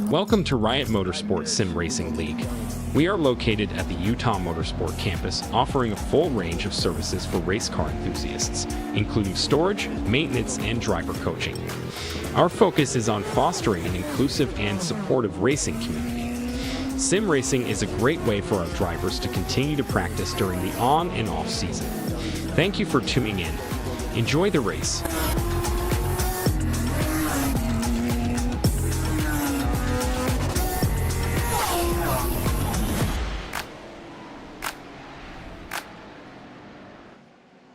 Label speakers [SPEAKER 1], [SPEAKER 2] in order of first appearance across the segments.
[SPEAKER 1] Welcome to Riot Motorsport Sim Racing League. We are located at the Utah Motorsport campus, offering a full range of services for race car enthusiasts, including storage, maintenance, and driver coaching. Our focus is on fostering an inclusive and supportive racing community. Sim racing is a great way for our drivers to continue to practice during the on and off season. Thank you for tuning in. Enjoy the race.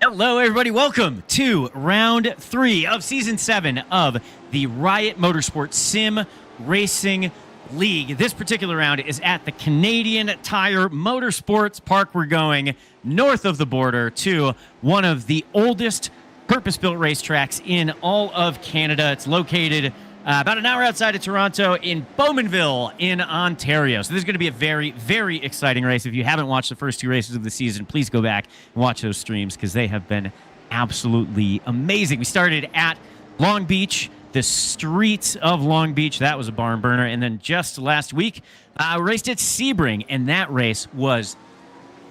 [SPEAKER 2] Hello, everybody. Welcome to round 3 of season 7 of the Riot Motorsport Sim Racing League. This particular round is at the Canadian Tire Motorsport Park. We're going north of the border to one of the oldest purpose-built racetracks in all of Canada. It's located about an hour outside of Toronto in Bowmanville in Ontario. So this is going to be a very, very exciting race. If you haven't watched the first 2 races of the season, please go back and watch those streams because they have been absolutely amazing. We started at Long Beach, the streets of Long Beach. That was a barn burner. And then just last week, raced at Sebring, and that race was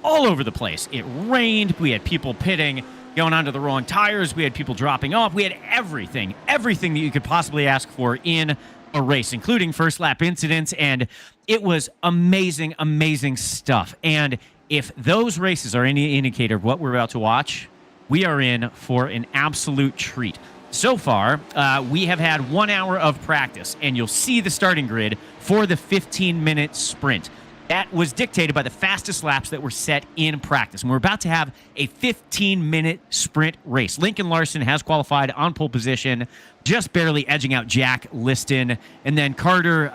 [SPEAKER 2] all over the place. It rained. We had people pitting, going onto the wrong tires. We had people dropping off. We had everything that you could possibly ask for in a race, including first lap incidents. And it was amazing, amazing stuff. And if those races are any indicator of what we're about to watch, we are in for an absolute treat. So far, we have had 1 hour of practice, and you'll see the starting grid for the 15-minute sprint. That was dictated by the fastest laps that were set in practice. And we're about to have a 15-minute sprint race. Lincoln Larson has qualified on pole position, just barely edging out Jack Liston. And then Carter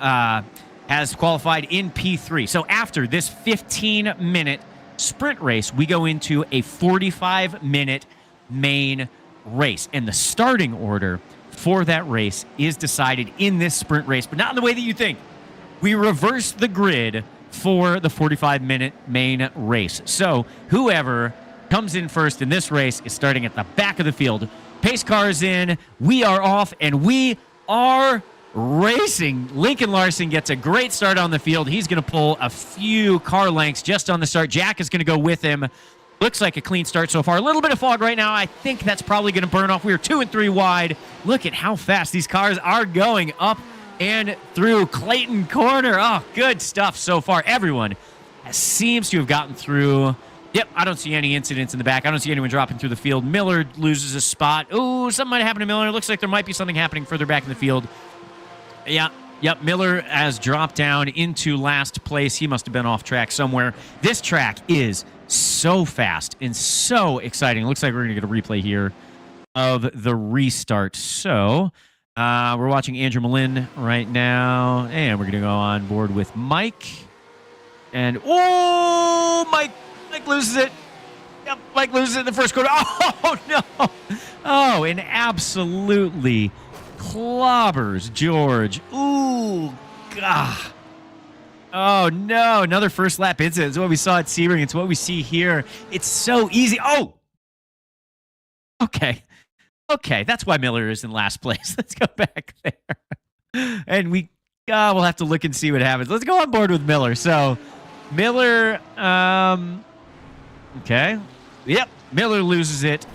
[SPEAKER 2] has qualified in P3. So after this 15-minute sprint race, we go into a 45-minute main race. And the starting order for that race is decided in this sprint race, but not in the way that you think. We reverse the grid for the 45-minute main race. So whoever comes in first in this race is starting at the back of the field. Pace car is in, we are off, and we are racing. Lincoln Larson gets a great start on the field. He's going to pull a few car lengths just on the start. Jack is going to go with him. Looks like a clean start so far. A little bit of fog right now. I think that's probably going to burn off. We are 2 and 3 wide. Look at how fast these cars are going up and through Clayton Corner. Oh, good stuff so far. Everyone seems to have gotten through. Yep, I don't see any incidents in the back. I don't see anyone dropping through the field. Miller loses a spot. Ooh, something might happen to Miller. It looks like there might be something happening further back in the field. Yeah, yep, Miller has dropped down into last place. He must have been off track somewhere. This track is so fast and so exciting. It looks like we're going to get a replay here of the restart. So we're watching Andrew Malin right now, and we're going to go on board with Mike. And, oh, Mike loses it. Yep, Mike loses it in the first quarter. Oh, no. Oh, and absolutely clobbers George. Ooh, God. Oh, no. Another first lap incident. It's what we saw at Sebring. It's what we see here. It's so easy. Oh, okay. Okay, that's why Miller is in last place. Let's go back there. And we'll have to look and see what happens. Let's go on board with Miller. So, Miller, okay. Yep, Miller loses it.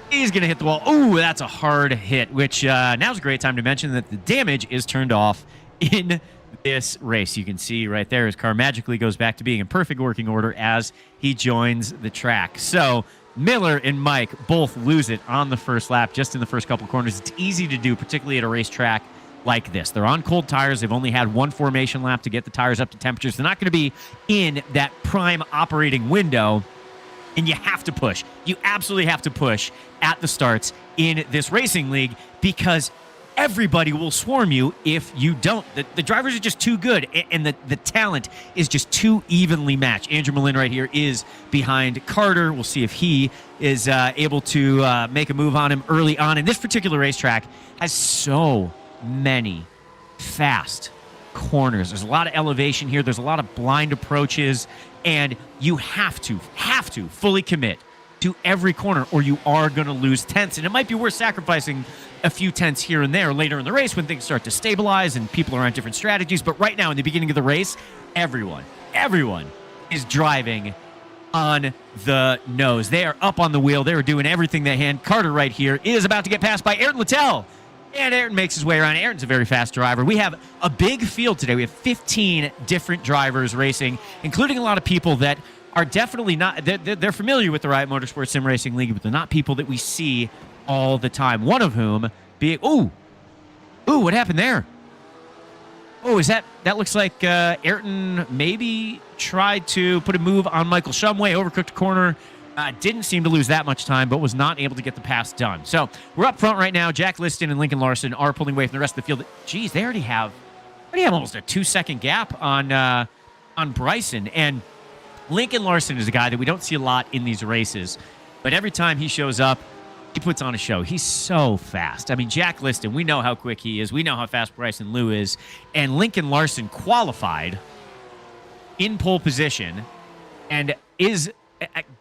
[SPEAKER 2] He's going to hit the wall. Ooh, that's a hard hit, which now's a great time to mention that the damage is turned off in this race. You can see right there his car magically goes back to being in perfect working order as he joins the track. So, Miller and Mike both lose it on the first lap, just in the first couple corners. It's easy to do, particularly at a racetrack like this. They're on cold tires. They've only had 1 formation lap to get the tires up to temperatures. They're not going to be in that prime operating window, and you have to push. You absolutely have to push at the starts in this racing league because everybody will swarm you if you don't. The drivers are just too good, and the talent is just too evenly matched. Andrew Malin right here is behind Carter. We'll see if he is able to make a move on him early on. And this particular racetrack has so many fast corners. There's a lot of elevation here. There's a lot of blind approaches, and you have to fully commit to every corner, or you are going to lose tenths. And it might be worth sacrificing a few tenths here and there later in the race when things start to stabilize and people are on different strategies. But right now, in the beginning of the race, everyone is driving on the nose. They are up on the wheel. They are doing everything they can. Carter right here is about to get passed by Ayrton Littell. And Ayrton makes his way around. Ayrton's a very fast driver. We have a big field today. We have 15 different drivers racing, including a lot of people that are definitely not, they're familiar with the Riot Motorsport Sim Racing League, but they're not people that we see all the time. One of whom being, ooh, what happened there? Oh, that looks like Ayrton maybe tried to put a move on Michael Shumway, overcooked a corner. Didn't seem to lose that much time, but was not able to get the pass done. So we're up front right now. Jack Liston and Lincoln Larson are pulling away from the rest of the field. Geez, they already have almost a 2-second gap on Bryson. And Lincoln Larson is a guy that we don't see a lot in these races, but every time he shows up, he puts on a show. He's so fast. I mean, Jack Liston, we know how quick he is. We know how fast Bryson Liu is. And Lincoln Larson qualified in pole position and is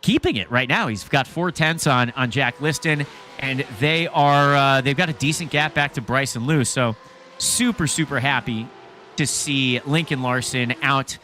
[SPEAKER 2] keeping it right now. He's got 4 tenths on Jack Liston, and they've got a decent gap back to Bryson Liu. So super, super happy to see Lincoln Larson out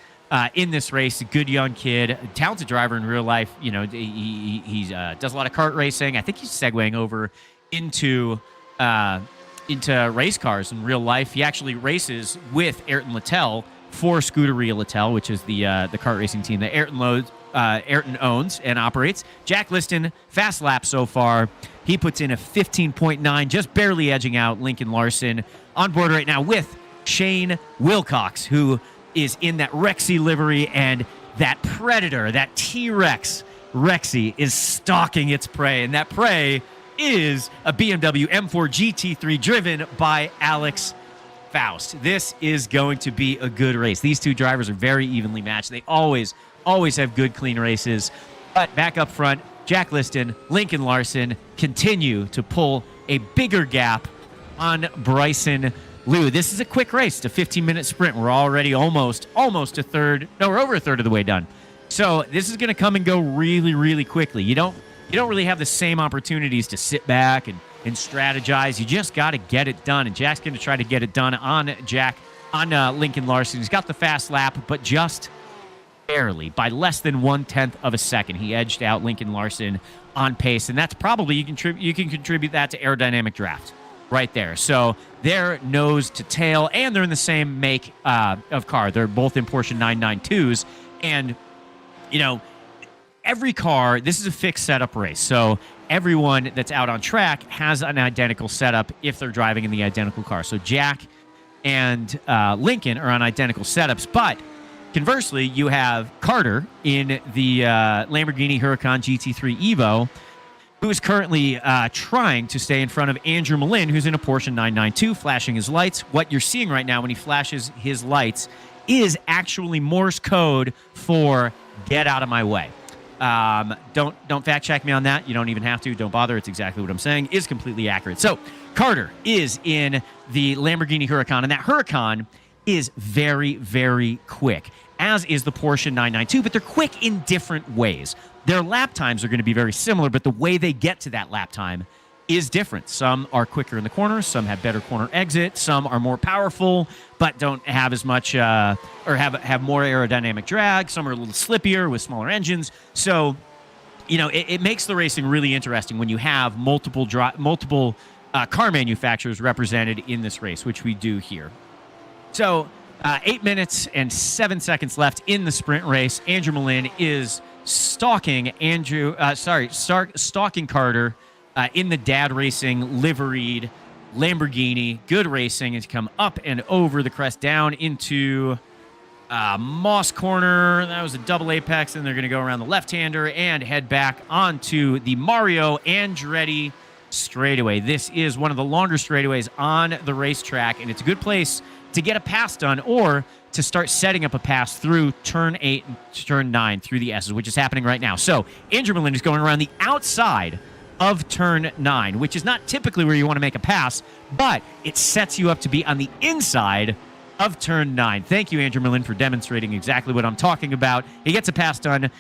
[SPEAKER 2] in this race. A good young kid, a talented driver in real life. You know, he does a lot of kart racing. I think he's segueing over into race cars in real life. He actually races with Ayrton Littell for Scuderia Littell, which is the kart racing team that Ayrton owns and operates. Jack Liston, fast lap so far. He puts in a 15.9, just barely edging out Lincoln Larson. On board right now with Shane Wilcox, who is in that Rexy livery, and that Predator, that T-Rex Rexy, is stalking its prey, and that prey is a BMW M4 GT3 driven by Alex Faust. This is going to be a good race. These two drivers are very evenly matched. They always have good, clean races. But back up front, Jack Liston, Lincoln Larson continue to pull a bigger gap on Bryson Liu. This is a quick race. It's a 15-minute sprint. We're already almost a third. No, we're over a third of the way done. So this is going to come and go really, really quickly. You don't really have the same opportunities to sit back and strategize. You just got to get it done. And Jack's going to try to get it done on Lincoln Larson. He's got the fast lap, but just barely, by less than 1/10 of a second. He edged out Lincoln Larson on pace, and that's probably, you can contribute that to aerodynamic draft right there. So they're nose to tail, and they're in the same make of car. They're both in Porsche 992s, and you know, every car, this is a fixed setup race, so everyone that's out on track has an identical setup if they're driving in the identical car. So Jack and Lincoln are on identical setups, but conversely, you have Carter in the Lamborghini Huracan GT3 Evo, who is currently trying to stay in front of Andrew Malin, who's in a Porsche 992, flashing his lights. What you're seeing right now when he flashes his lights is actually Morse code for "get out of my way." Don't fact check me on that. You don't even have to. Don't bother. It's exactly what I'm saying is completely accurate. So Carter is in the Lamborghini Huracan, and that Huracan is very, very quick, as is the Porsche 992, but they're quick in different ways. Their lap times are going to be very similar, but the way they get to that lap time is different. Some are quicker in the corners, some have better corner exit, some are more powerful, but don't have as much, or have more aerodynamic drag, some are a little slippier with smaller engines. So, you know, it makes the racing really interesting when you have multiple car manufacturers represented in this race, which we do here. So 8 minutes and 7 seconds left in the sprint race. Andrew Malin is stalking Carter in the Dad Racing liveried Lamborghini. Good racing as you come up and over the crest down into Moss Corner. That was a double apex, and they're going to go around the left-hander and head back onto the Mario Andretti straightaway. This is one of the longer straightaways on the racetrack, and it's a good place to get a pass done or to start setting up a pass through turn 8 and turn 9 through the S's, which is happening right now. So Andrew Malin is going around the outside of turn 9, which is not typically where you want to make a pass, but it sets you up to be on the inside of turn 9. Thank you, Andrew Malin, for demonstrating exactly what I'm talking about. He gets a pass done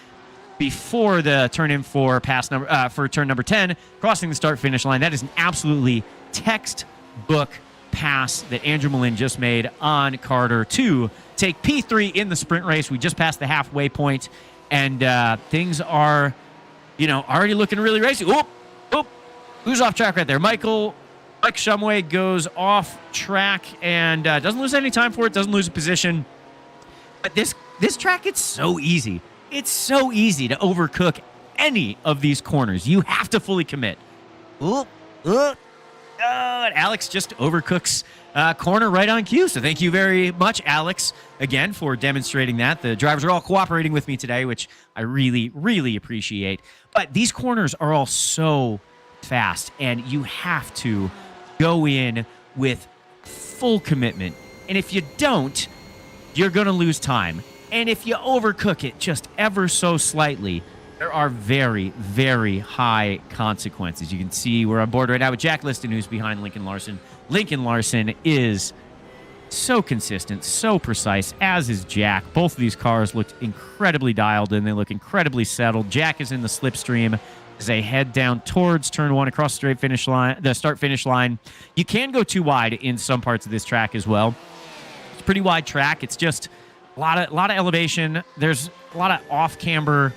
[SPEAKER 2] before the turn in for turn number 10, crossing the start-finish line. That is an absolutely textbook pass that Andrew Malin just made on Carter to take P3 in the sprint race. We just passed the halfway point, and things are, already looking really racy. Oop, who's off track right there? Mike Shumway goes off track and doesn't lose any time for it, doesn't lose a position. But this track, it's so easy. It's so easy to overcook any of these corners. You have to fully commit. And Alex just overcooks corner right on cue. So thank you very much, Alex, again, for demonstrating that. The drivers are all cooperating with me today, which I really, really appreciate. But these corners are all so fast, and you have to go in with full commitment. And if you don't, you're going to lose time. And if you overcook it just ever so slightly, there are very, very high consequences. You can see we're on board right now with Jack Liston, who's behind Lincoln Larson. Lincoln Larson is so consistent, so precise, as is Jack. Both of these cars looked incredibly dialed in. They look incredibly settled. Jack is in the slipstream as they head down towards turn 1 across the start-finish line. You can go too wide in some parts of this track as well. It's a pretty wide track. It's just a lot of elevation. There's a lot of off-camber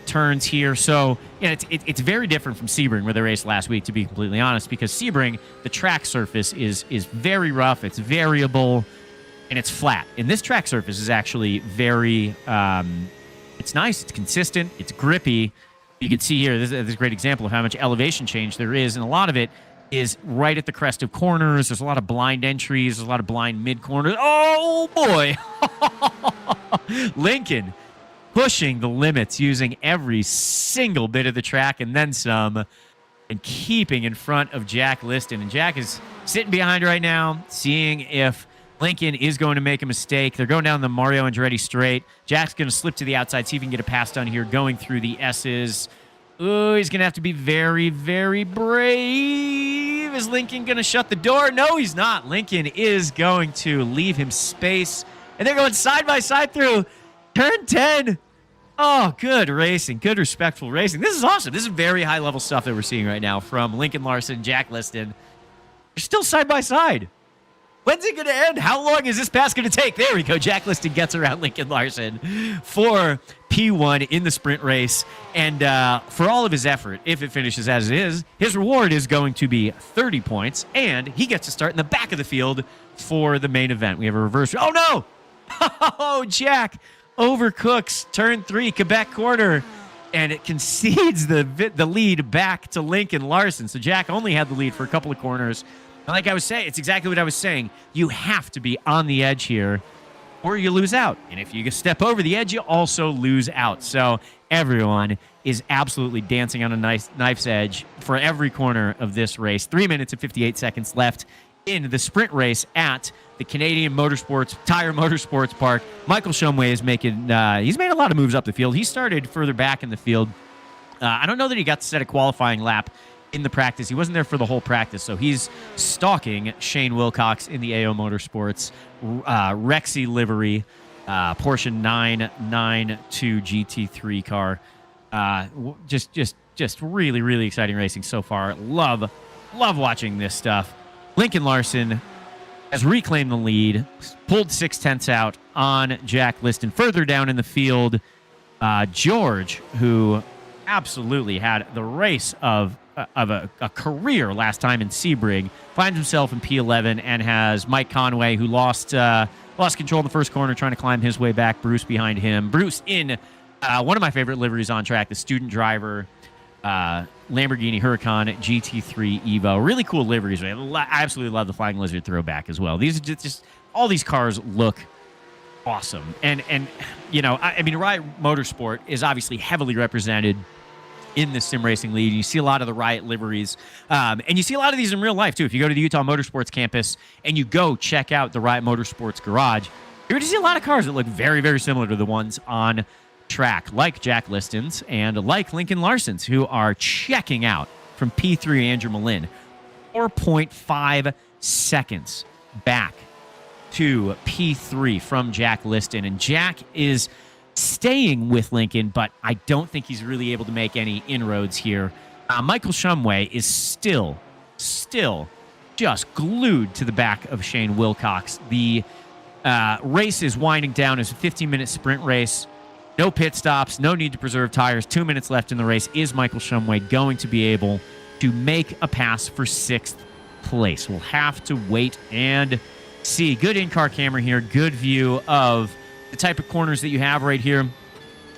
[SPEAKER 2] turns here. So it's very different from Sebring, where they raced last week, to be completely honest, because Sebring, the track surface is very rough, it's variable, and it's flat. And this track surface is actually very, it's nice, it's consistent, it's grippy. You can see here, this is a great example of how much elevation change there is, and a lot of it is right at the crest of corners. There's a lot of blind entries, there's a lot of blind mid-corners. Oh, boy! Lincoln pushing the limits, using every single bit of the track and then some, and keeping in front of Jack Liston. And Jack is sitting behind right now, seeing if Lincoln is going to make a mistake. They're going down the Mario Andretti straight. Jack's going to slip to the outside, see if he can get a pass done here, going through the S's. Ooh, he's going to have to be very, very brave. Is Lincoln going to shut the door? No, he's not. Lincoln is going to leave him space. And they're going side by side through turn 10. Oh, good racing. Good, respectful racing. This is awesome. This is very high-level stuff that we're seeing right now from Lincoln Larson, Jack Liston. They're still side by side. When's it going to end? How long is this pass going to take? There we go. Jack Liston gets around Lincoln Larson for P1 in the sprint race. And for all of his effort, if it finishes as it is, his reward is going to be 30 points. And he gets to start in the back of the field for the main event. We have a reverse. Oh, no! Oh, Jack overcooks turn 3, Quebec corner. And it concedes the lead back to Lincoln Larson. So Jack only had the lead for a couple of corners. Like I was saying, it's exactly what I was saying. You have to be on the edge here or you lose out. And if you step over the edge, you also lose out. So everyone is absolutely dancing on a knife's edge for every corner of this race. 3 minutes and 58 seconds left in the sprint race at the Canadian Tire Motorsports Park. Michael Shumway is he's made a lot of moves up the field. He started further back in the field. I don't know that he got to set a qualifying lap in the practice. He wasn't there for the whole practice, so he's stalking Shane Wilcox in the AO Motorsports Rexy livery, Porsche 992 GT3 car. Just really, really exciting racing so far. Love watching this stuff. Lincoln Larson has reclaimed the lead, pulled 6/10 out on Jack Liston. Further down in the field, George, who absolutely had the race of a career last time in Sebring, finds himself in P11 and has Mike Conway, who lost control in the first corner, trying to climb his way back. Bruce behind him. Bruce in one of my favorite liveries on track, the student driver Lamborghini Huracan GT3 Evo. Really cool liveries. I absolutely love the Flying Lizard throwback as well. These are just all these cars look awesome. And I mean, Riot Motorsport is obviously heavily represented in the sim racing league. You see a lot of the Riot liveries, and you see a lot of these in real life too. If you go to the Utah Motorsports campus and you go check out the Riot Motorsports garage, you're going to see a lot of cars that look very, very similar to the ones on track, like Jack Liston's and like Lincoln Larson's, who are checking out from P3 Andrew Malin. 4.5 seconds back to P3 from Jack Liston. And Jack is staying with Lincoln, but I don't think he's really able to make any inroads here. Michael Shumway is still just glued to the back of Shane Wilcox. The race is winding down as a 15-minute sprint race. No pit stops, no need to preserve tires. 2 minutes left in the race. Is Michael Shumway going to be able to make a pass for 6th place? We'll have to wait and see. Good in-car camera here. Good view of the type of corners that you have right here.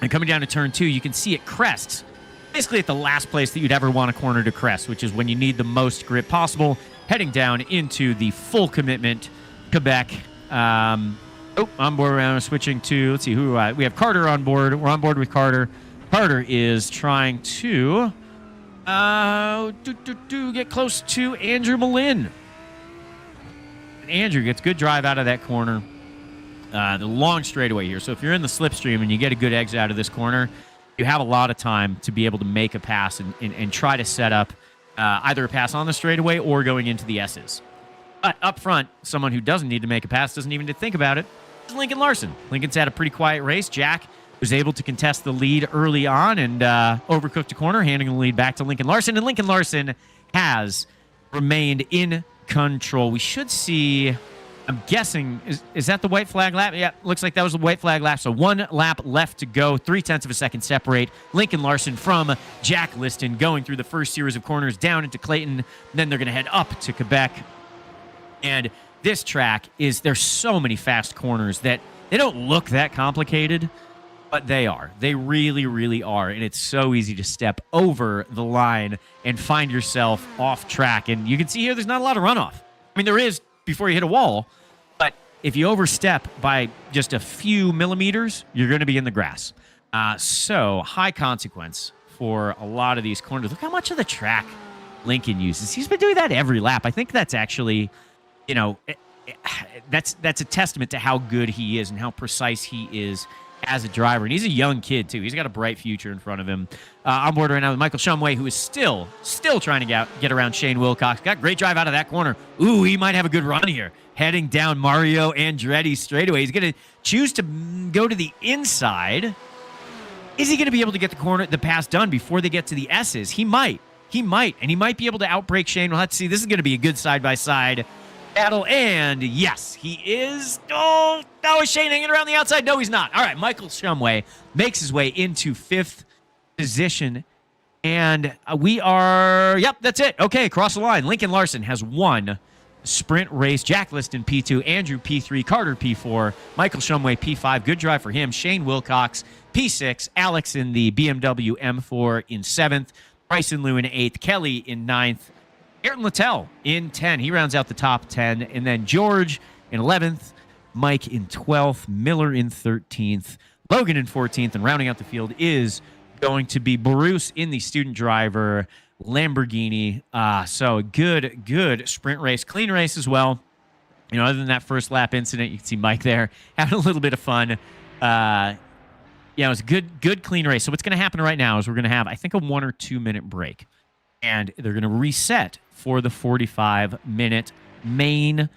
[SPEAKER 2] And coming down to turn 2, you can see it crests basically at the last place that you'd ever want a corner to crest, which is when you need the most grip possible, heading down into the full commitment Quebec. On board around, switching to, let's see, who we have Carter on board. We're on board with Carter. Carter is trying to get close to Andrew Malin. Andrew gets good drive out of that corner. The long straightaway here. So if you're in the slipstream and you get a good exit out of this corner, you have a lot of time to be able to make a pass and try to set up either a pass on the straightaway or going into the S's. But up front, someone who doesn't need to make a pass, doesn't even need to think about it, is Lincoln Larson. Lincoln's had a pretty quiet race. Jack was able to contest the lead early on and overcooked a corner, handing the lead back to Lincoln Larson. And Lincoln Larson has remained in control. We should see... I'm guessing, is that the white flag lap? Yeah, looks like that was the white flag lap. So 1 lap left to go. 0.3 of a second separate Lincoln Larson from Jack Liston, going through the first series of corners down into Clayton. Then they're going to head up to Quebec. And this track there's so many fast corners that they don't look that complicated, but they are. They really, really are. And it's so easy to step over the line and find yourself off track. And you can see here there's not a lot of runoff. I mean, there is before you hit a wall, but if you overstep by just a few millimeters, you're going to be in the grass. So high consequence for a lot of these corners. Look how much of the track Lincoln uses. He's been doing that every lap. I think that's actually, that's a testament to how good he is and how precise he is as a driver. And he's a young kid, too. He's got a bright future in front of him. On board right now with Michael Shumway, who is still trying to get around Shane Wilcox. Got great drive out of that corner. Ooh, he might have a good run here. Heading down Mario Andretti straightaway. He's going to choose to go to the inside. Is he going to be able to get the pass done before they get to the S's? He might. And he might be able to outbrake Shane. We'll have to see. This is going to be a good side-by-side battle. And yes, he is. Oh, is Shane hanging around the outside? No, he's not. All right, Michael Shumway makes his way into 5th position. And we are, that's it. Okay, across the line. Lincoln Larson has won sprint race. Jack Liston P2, Andrew P3, Carter P4, Michael Shumway P5. Good drive for him. Shane Wilcox P6, Alex in the BMW M4 in 7th, Bryson Liu in 8th, Kelly in 9th, Ayrton Littell in 10. He rounds out the top 10. And then George in 11th, Mike in 12th, Miller in 13th, Logan in 14th, and rounding out the field is going to be Bruce in the student driver Lamborghini. So good sprint race, clean race as well. Other than that first lap incident, you can see Mike there having a little bit of fun. It was a good clean race. So what's going to happen right now is we're going to have, I think, a 1 or 2 minute break, and they're going to reset for the 45-minute main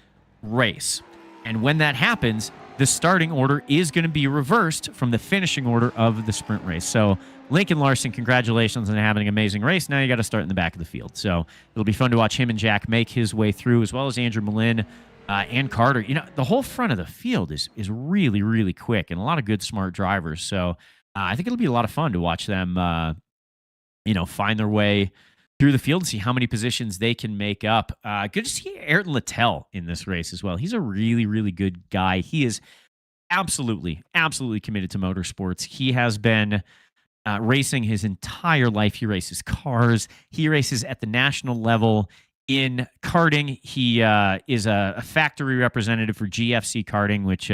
[SPEAKER 2] race. And when that happens, the starting order is going to be reversed from the finishing order of the sprint race. So Lincoln Larson, congratulations on having an amazing race. Now you got to start in the back of the field. So it'll be fun to watch him and Jack make his way through, as well as Andrew Malin and Carter. The whole front of the field is really, really quick, and a lot of good, smart drivers. So I think it'll be a lot of fun to watch them, find their way through the field and see how many positions they can make up. Good to see Ayrton Littell in this race as well. He's a really, really good guy. He is absolutely committed to motorsports. He has been racing his entire life. He races cars. He races at the national level in karting. He is a factory representative for GFC Karting, which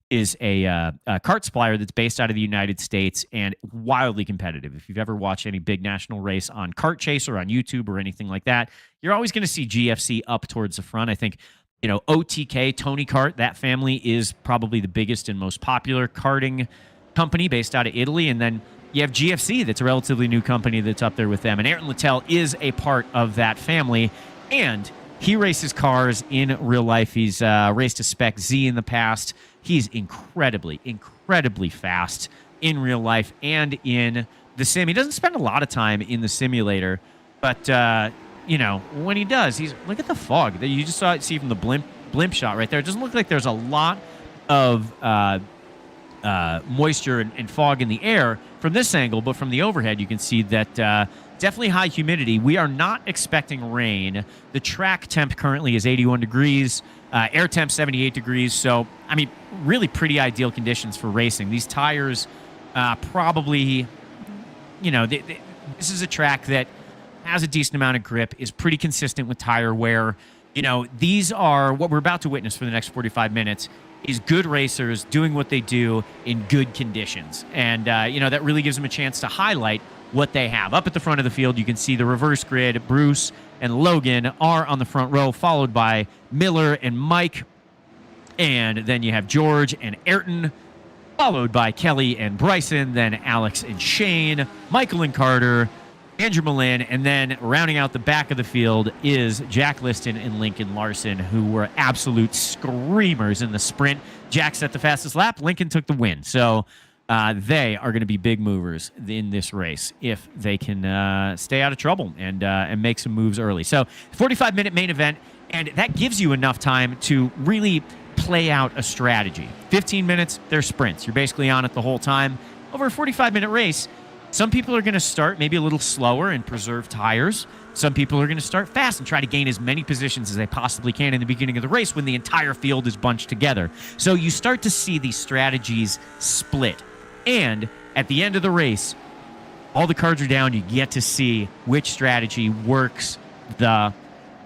[SPEAKER 2] is a kart supplier that's based out of the United States and wildly competitive. If you've ever watched any big national race on Kart Chaser on YouTube or anything like that, you're always going to see GFC up towards the front. I think, OTK, Tony Kart, that family is probably the biggest and most popular karting company based out of Italy. And then you have GFC, that's a relatively new company that's up there with them. And Ayrton Littell is a part of that family. And he races cars in real life. He's raced a Spec Z in the past. He's incredibly fast. in real life and in the sim. He doesn't spend a lot of time in the simulator, but when he does, look at the fog that you just see from the blimp shot right there. It doesn't look like there's a lot of moisture and fog in the air from this angle, but from the overhead, you can see that definitely high humidity. We are not expecting rain. The track temp currently is 81 degrees, air temp 78 degrees. So, I mean, really pretty ideal conditions for racing. These tires probably, this is a track that has a decent amount of grip, is pretty consistent with tire wear. These are what we're about to witness for the next 45 minutes is good racers doing what they do in good conditions. And, that really gives them a chance to highlight what they have. Up at the front of the field, you can see the reverse grid. Bruce and Logan are on the front row, followed by Miller and Mike. And then you have George and Ayrton, followed by Kelly and Bryson, then Alex and Shane, Michael and Carter, Andrew Millen, and then rounding out the back of the field is Jack Liston and Lincoln Larson, who were absolute screamers in the sprint. Jack set the fastest lap. Lincoln took the win. So they are going to be big movers in this race if they can stay out of trouble and make some moves early. So 45-minute main event, and that gives you enough time to really play out a strategy. 15 minutes, they're sprints. You're basically on it the whole time. Over a 45-minute race, some people are going to start maybe a little slower and preserve tires. Some people are going to start fast and try to gain as many positions as they possibly can in the beginning of the race when the entire field is bunched together. So you start to see these strategies split. And at the end of the race, all the cards are down. You get to see which strategy works the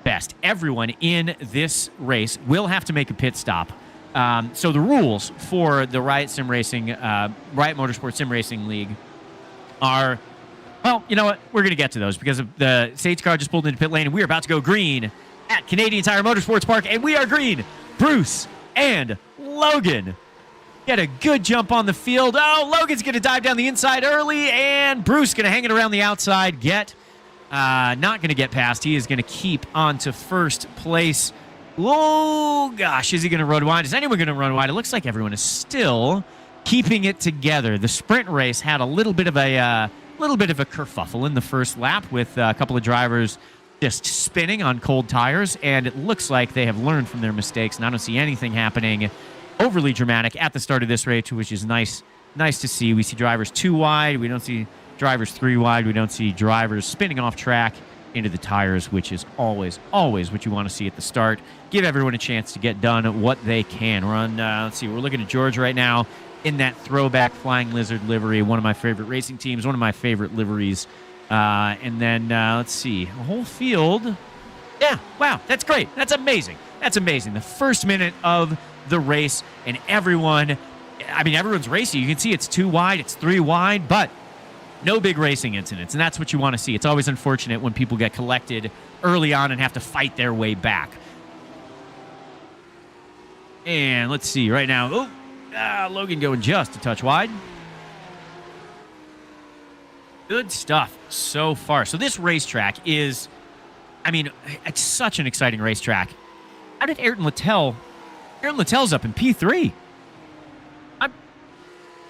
[SPEAKER 2] best. Everyone in this race will have to make a pit stop. So the rules for the Riot Motorsport Sim Racing League are, well, you know what? We're going to get to those because of the safety car just pulled into pit lane, and we're about to go green at Canadian Tire Motorsports Park, and we are green. Bruce and Logan get a good jump on the field. Oh, Logan's going to dive down the inside early, and Bruce going to hang it around the outside. Not going to get past. He is going to keep on to first place. Oh, gosh, is he going to run wide? Is anyone going to run wide? It looks like everyone is still keeping it together. The sprint race had a little bit of a kerfuffle in the first lap with a couple of drivers just spinning on cold tires, and it looks like they have learned from their mistakes, and I don't see anything happening overly dramatic at the start of this race, which is nice to see. We see drivers 2 wide. We don't see drivers 3 wide. We don't see drivers spinning off track into the tires, which is always what you want to see at the start. Give everyone a chance to get done what they can. We're on, let's see, we're looking at George right now in that throwback Flying Lizard livery, one of my favorite racing teams, one of my favorite liveries. And then, let's see, a whole field. Yeah, wow, that's great. That's amazing. The first minute of the race, and everyone's racing. You can see it's 2 wide, it's 3 wide, but no big racing incidents, and that's what you want to see. It's always unfortunate when people get collected early on and have to fight their way back. And let's see right now. Logan going just a touch wide. Good stuff so far. So this racetrack is, it's such an exciting racetrack. How did Ayrton Littell? Ayrton Littell's up in P3.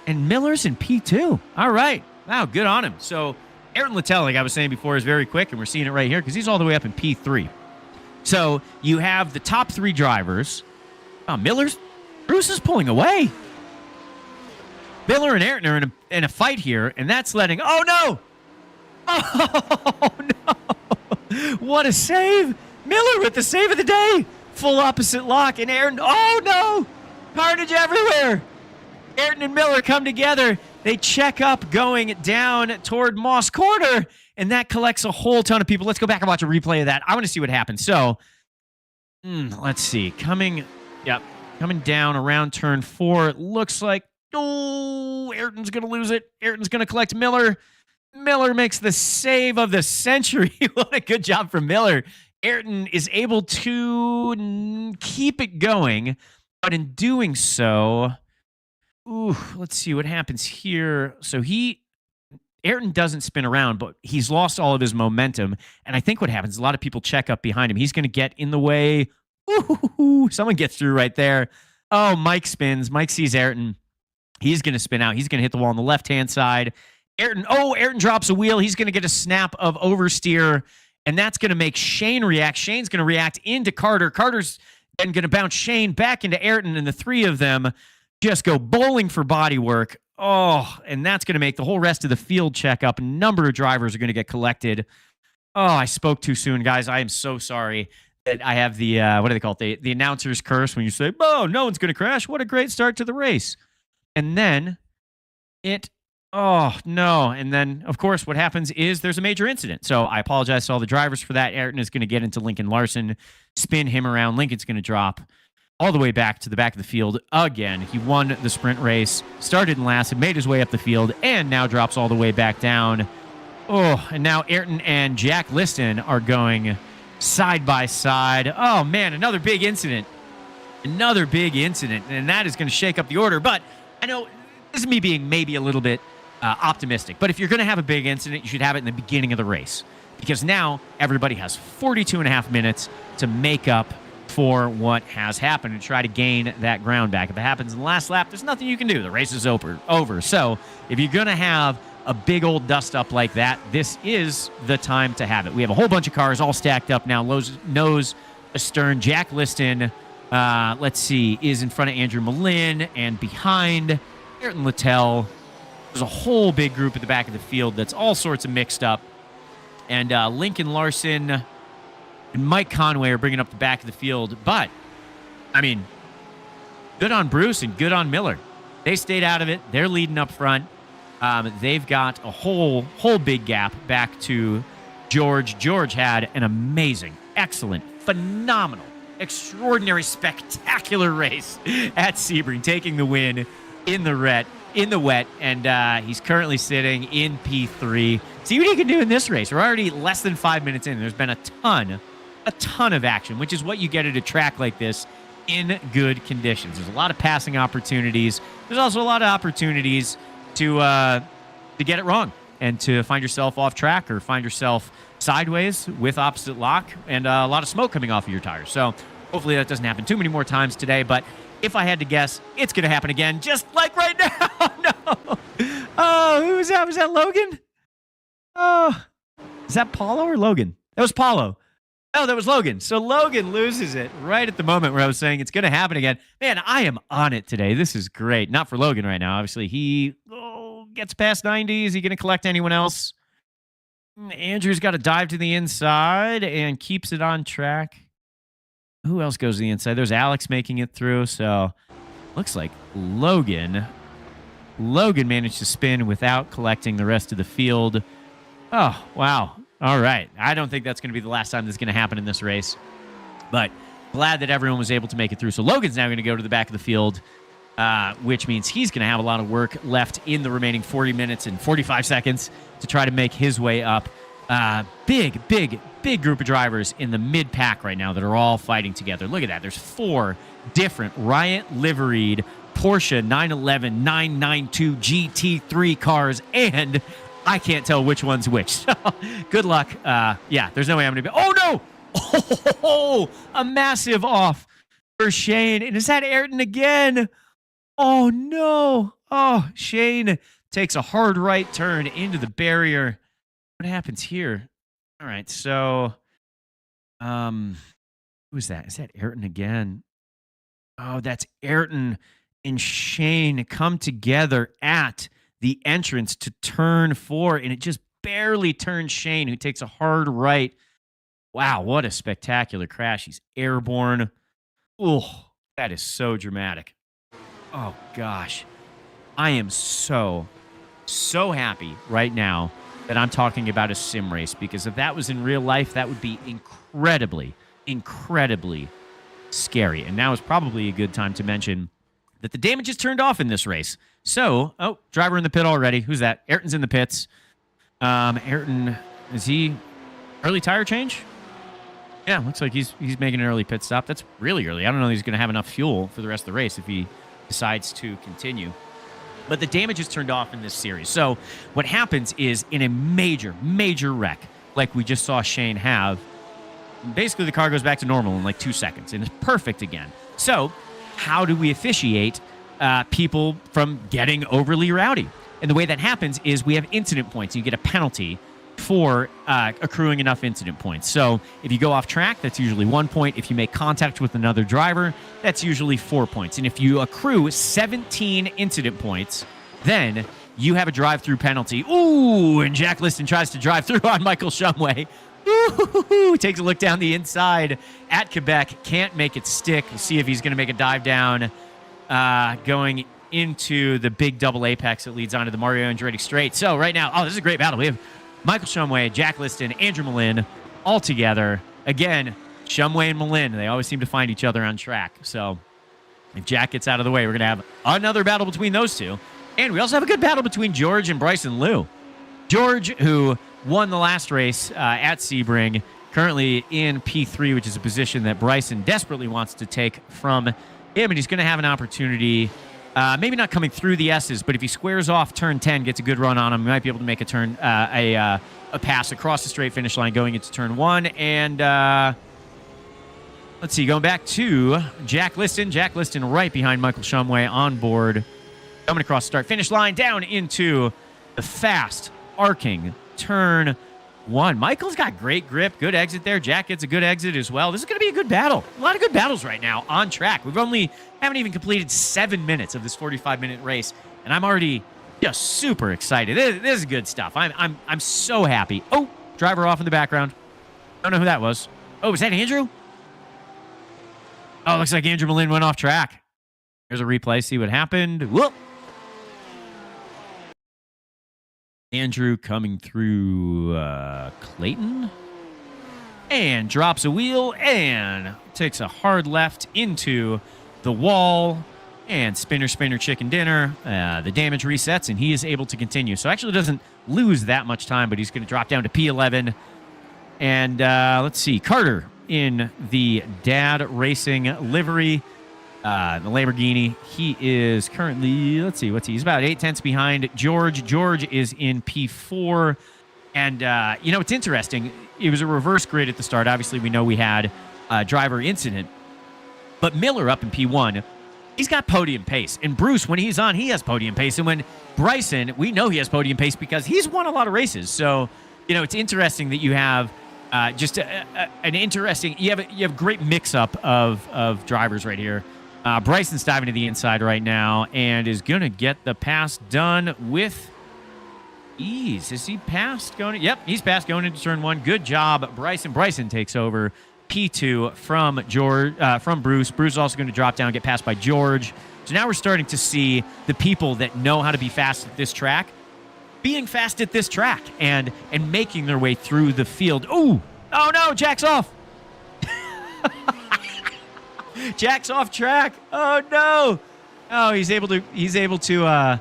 [SPEAKER 2] And Miller's in P2. All right. Wow, good on him. So Ayrton Littell, like I was saying before, is very quick, and we're seeing it right here because he's all the way up in P3. So you have the top 3 drivers. Bruce is pulling away. Miller and Ayrton are in a fight here, and that's letting... Oh, no! Oh, no! What a save! Miller with the save of the day! Full opposite lock, and Ayrton... Oh, no! Carnage everywhere! Ayrton and Miller come together. They check up going down toward Moss Corner, and that collects a whole ton of people. Let's go back and watch a replay of that. I want to see what happens. So, let's see. Coming down around turn 4. It looks like, Ayrton's going to lose it. Ayrton's going to collect Miller. Miller makes the save of the century. What a good job from Miller. Ayrton is able to keep it going, but in doing so... let's see what happens here. So Ayrton doesn't spin around, but he's lost all of his momentum. And I think what happens, a lot of people check up behind him. He's going to get in the way. Someone gets through right there. Oh, Mike spins. Mike sees Ayrton. He's going to spin out. He's going to hit the wall on the left-hand side. Ayrton drops a wheel. He's going to get a snap of oversteer, and that's going to make Shane react. Shane's going to react into Carter. Carter's then going to bounce Shane back into Ayrton, and the three of them just go bowling for body work. Oh, and that's going to make the whole rest of the field check up. A number of drivers are going to get collected. Oh, I spoke too soon, guys. I am so sorry that I have the, what do they call it? The announcer's curse when you say, oh, no one's going to crash. What a great start to the race. And then oh, no. And then, of course, what happens is there's a major incident. So I apologize to all the drivers for that. Ayrton is going to get into Lincoln Larson, spin him around. Lincoln's going to drop all the way back to the back of the field again. He won the sprint race, started in last, and made his way up the field, and now drops all the way back down. Oh, and now Ayrton and Jack Liston are going side by side. Oh, man, another big incident. Another big incident, and that is going to shake up the order. But I know this is me being maybe a little bit optimistic, but if you're going to have a big incident, you should have it in the beginning of the race, because now everybody has 42 and a half minutes to make up for what has happened and try to gain that ground back. If it happens in the last lap, there's nothing you can do. The race is over. So if you're going to have a big old dust up like that, this is the time to have it. We have a whole bunch of cars all stacked up now, nose astern. Jack Liston, let's see, is in front of Andrew Malin, and behind Ayrton Littell. There's a whole big group at the back of the field that's all sorts of mixed up. And Lincoln Larson and Mike Conway are bringing up the back of the field. But, I mean, good on Bruce and good on Miller. They stayed out of it. They're leading up front. They've got a whole big gap back to George. George had an amazing, excellent, phenomenal, extraordinary, spectacular race at Sebring, taking the win in the wet, and he's currently sitting in P3. See what he can do in this race. We're already less than 5 minutes in. There's been a ton of action, which is what you get at a track like this in good conditions. There's a lot of passing opportunities. There's also a lot of opportunities to get it wrong and to find yourself off track or find yourself sideways with opposite lock, and a lot of smoke coming off of your tires. So hopefully that doesn't happen too many more times today, but if I had to guess, it's going to happen again, just like right now. No. Oh, who was that? Was that Logan? Oh, is that Paulo or Logan? That was Paulo. Oh, that was Logan. So Logan loses it right at the moment where I was saying it's going to happen again. Man, I am on it today. This is great. Not for Logan right now. Obviously, he gets past 90. Is he going to collect anyone else? Andrew's got to dive to the inside and keeps it on track. Who else goes to the inside? There's Alex making it through. So looks like Logan managed to spin without collecting the rest of the field. Oh, wow. All right. I don't think that's going to be the last time this is going to happen in this race, but glad that everyone was able to make it through. So Logan's now going to go to the back of the field, which means he's going to have a lot of work left in the remaining 40 minutes and 45 seconds to try to make his way up. Big group of drivers in the mid-pack right now that are all fighting together. Look at that. There's 4 different Riot liveried Porsche 911 992 GT3 cars, and I can't tell which one's which. So good luck. Yeah, there's no way I'm going to be... Oh, no! Oh, a massive off for Shane. And is that Ayrton again? Oh, no. Oh, Shane takes a hard right turn into the barrier. What happens here? All right, so who is that? Is that Ayrton again? Oh, that's Ayrton and Shane come together at the entrance to turn 4, and it just barely turns Shane, who takes a hard right. Wow, what a spectacular crash. He's airborne. Oh, that is so dramatic. Oh, gosh. I am so happy right now that I'm talking about a sim race, because if that was in real life, that would be incredibly scary. And now is probably a good time to mention that the damage is turned off in this race. So, oh, driver in the pit already. Who's that? Ayrton's in the pits. Ayrton, is he early tire change? Yeah, looks like he's making an early pit stop. That's really early. I don't know if he's going to have enough fuel for the rest of the race if he decides to continue. But the damage is turned off in this series. So what happens is, in a major wreck, like we just saw Shane have, basically the car goes back to normal in like 2 seconds, and it's perfect again. So how do we officiate people from getting overly rowdy. And the way that happens is we have incident points. You get a penalty for accruing enough incident points. So if you go off track, that's usually 1 point. If you make contact with another driver, that's usually 4 points. And if you accrue 17 incident points, then you have a drive-through penalty. Ooh, and Jack Liston tries to drive through on Michael Shumway. Ooh, takes a look down the inside at Quebec. Can't make it stick. We'll see if he's going to make a dive down going into the big double apex that leads onto the Mario Andretti straight. So right now, this is a great battle. We have Michael Shumway, Jack Liston, Andrew Malin all together. Again, Shumway and Malin, they always seem to find each other on track. So if Jack gets out of the way, we're going to have another battle between those two. And we also have a good battle between George and Bryson Liu. George, who won the last race at Sebring, currently in P3, which is a position that Bryson desperately wants to take from him. And he's going to have an opportunity, maybe not coming through the S's, but if he squares off turn 10, gets a good run on him, he might be able to make a turn, a pass across the straight finish line going into turn 1. And let's see, going back to Jack Liston. Jack Liston right behind Michael Shumway on board. Coming across the start-finish line, down into the fast, arcing turn 1. Michael's got great grip, good exit there. Jack gets a good exit as well. This is going to be a good battle. A lot of good battles right now on track. Haven't even completed 7 minutes of this 45-minute race, and I'm already just super excited. This is good stuff. I'm so happy. Oh, driver off in the background. Don't know who that was. Oh, was that Andrew? Oh, looks like Andrew Malin went off track. Here's a replay. See what happened. Whoop. Andrew coming through Clayton and drops a wheel and takes a hard left into the wall and spinner chicken dinner. The damage resets and he is able to continue. So actually doesn't lose that much time, but he's going to drop down to P11. And let's see, Carter in the Dad Racing livery. The Lamborghini, he is currently, let's see, he's about 8/10 behind George. George is in P4. And, it's interesting. It was a reverse grid at the start. Obviously, we know we had a driver incident. But Miller up in P1, he's got podium pace. And Bruce, when he's on, he has podium pace. And when Bryson, we know he has podium pace because he's won a lot of races. So, it's interesting that you have just an interesting, you have great mix-up of drivers right here. Bryson's diving to the inside right now and is going to get the pass done with ease. Is he passed going? Yep, he's passed going into turn 1. Good job, Bryson. Bryson takes over P2 from Bruce. Bruce is also going to drop down and get passed by George. So now we're starting to see the people that know how to be fast at this track being fast at this track and making their way through the field. Ooh! Oh, no, Jack's off. Jack's off track. Oh no! Oh, he's able to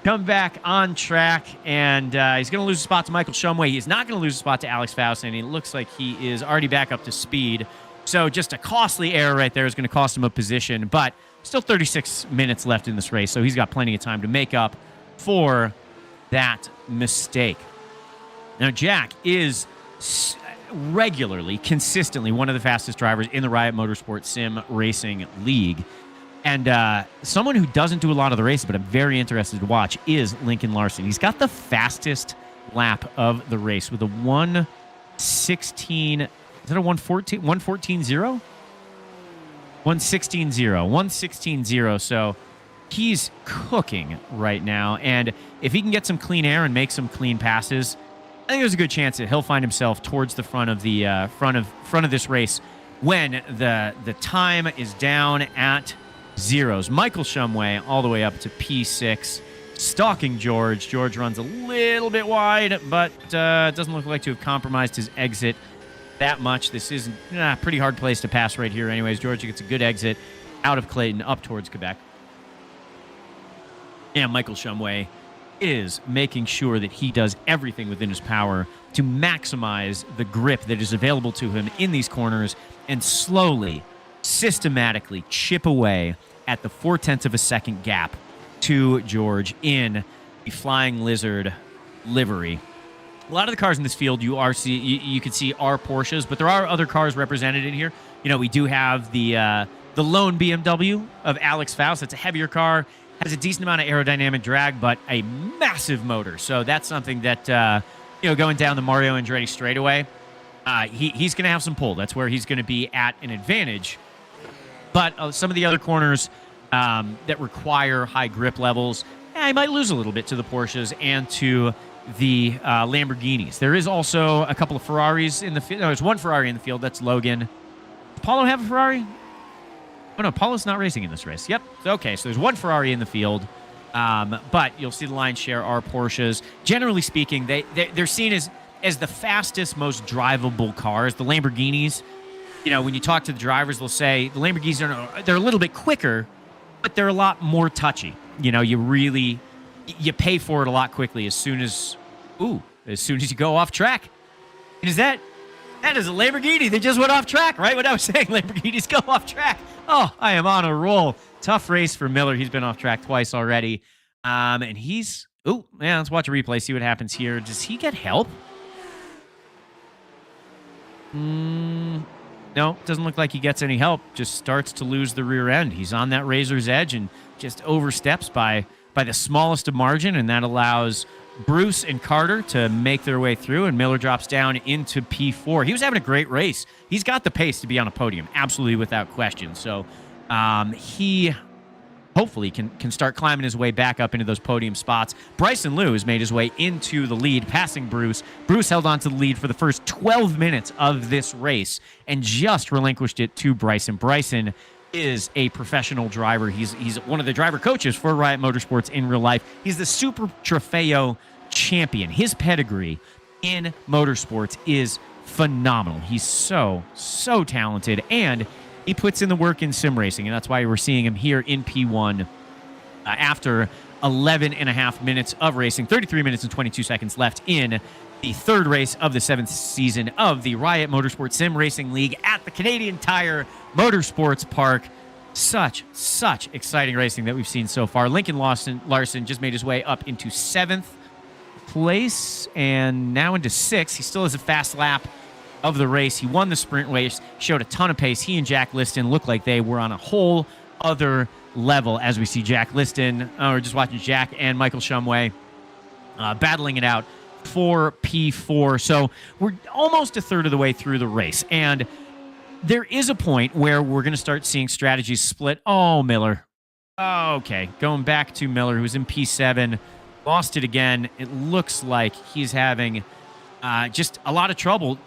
[SPEAKER 2] come back on track, and he's going to lose a spot to Michael Shumway. He's not going to lose a spot to Alex Faust, and it looks like he is already back up to speed. So just a costly error right there is going to cost him a position, but still 36 minutes left in this race, so he's got plenty of time to make up for that mistake. Now, Jack is regularly, consistently one of the fastest drivers in the Riot Motorsport Sim Racing League. And someone who doesn't do a lot of the races, but I'm very interested to watch, is Lincoln Larson. He's got the fastest lap of the race with a 1:16. Is that a 1:14? 1:14.0? 1:16.0. 1:16.0. So he's cooking right now. And if he can get some clean air and make some clean passes, I think there's a good chance that he'll find himself towards the front of the front of this race when the time is down at zeros. Michael Shumway all the way up to P6, stalking George. George runs a little bit wide, but doesn't look like to have compromised his exit that much. This is a pretty hard place to pass right here anyways. George gets a good exit out of Clayton up towards Quebec. And Michael Shumway is making sure that he does everything within his power to maximize the grip that is available to him in these corners and slowly, systematically chip away at the 0.4 of a second gap to George in the Flying Lizard livery. A lot of the cars in this field you can see are Porsches, but there are other cars represented in here. We do have the lone BMW of Alex Faust. That's a heavier car. has a decent amount of aerodynamic drag, but a massive motor. So that's something that, going down the Mario Andretti straightaway, he's going to have some pull. That's where he's going to be at an advantage. But some of the other corners that require high grip levels, he might lose a little bit to the Porsches and to the Lamborghinis. There is also a couple of Ferraris in the field. No, there's one Ferrari in the field. That's Logan. Does Paulo have a Ferrari? Oh, no, Paulo's not racing in this race. Yep. Okay, so there's one Ferrari in the field. But you'll see the lion's share are Porsches. Generally speaking, they're seen as the fastest, most drivable cars. The Lamborghinis, when you talk to the drivers, they'll say the Lamborghinis they're a little bit quicker, but they're a lot more touchy. You pay for it a lot quickly as soon as you go off track. And that is a Lamborghini that just went off track, right? What I was saying, Lamborghinis go off track. Oh, I am on a roll. Tough race for Miller. He's been off track twice already. And let's watch a replay, see what happens here. Does he get help? No, doesn't look like he gets any help. Just starts to lose the rear end. He's on that razor's edge and just oversteps by the smallest of margin, and that allows Bruce and Carter to make their way through, and Miller drops down into P4. He was having a great race. He's got the pace to be on a podium, absolutely without question. So he hopefully can start climbing his way back up into those podium spots. Bryson Liu has made his way into the lead, passing Bruce. Bruce held on to the lead for the first 12 minutes of this race and just relinquished it to Bryson. Bryson is a professional driver. He's one of the driver coaches for Riot Motorsports in real life. He's the Super Trofeo champion. His pedigree in motorsports is phenomenal. He's so talented, and he puts in the work in sim racing, and that's why we're seeing him here in P1 after 11 and a half minutes of racing, 33 minutes and 22 seconds left in the third race of the 7th season of the Riot Motorsport Sim Racing League at the Canadian Tire Motorsports Park. Such exciting racing that we've seen so far. Lincoln Larson just made his way up into 7th place and now into 6th. He still has a fast lap of the race. He won the sprint race, showed a ton of pace. He and Jack Liston looked like they were on a whole other level as we see Jack Liston, we're just watching Jack and Michael Shumway battling it out for P4. So we're almost a third of the way through the race, and there is a point where we're going to start seeing strategies split. Oh, Miller. Oh, okay, going back to Miller, who's in P7, lost it again. It looks like he's having just a lot of trouble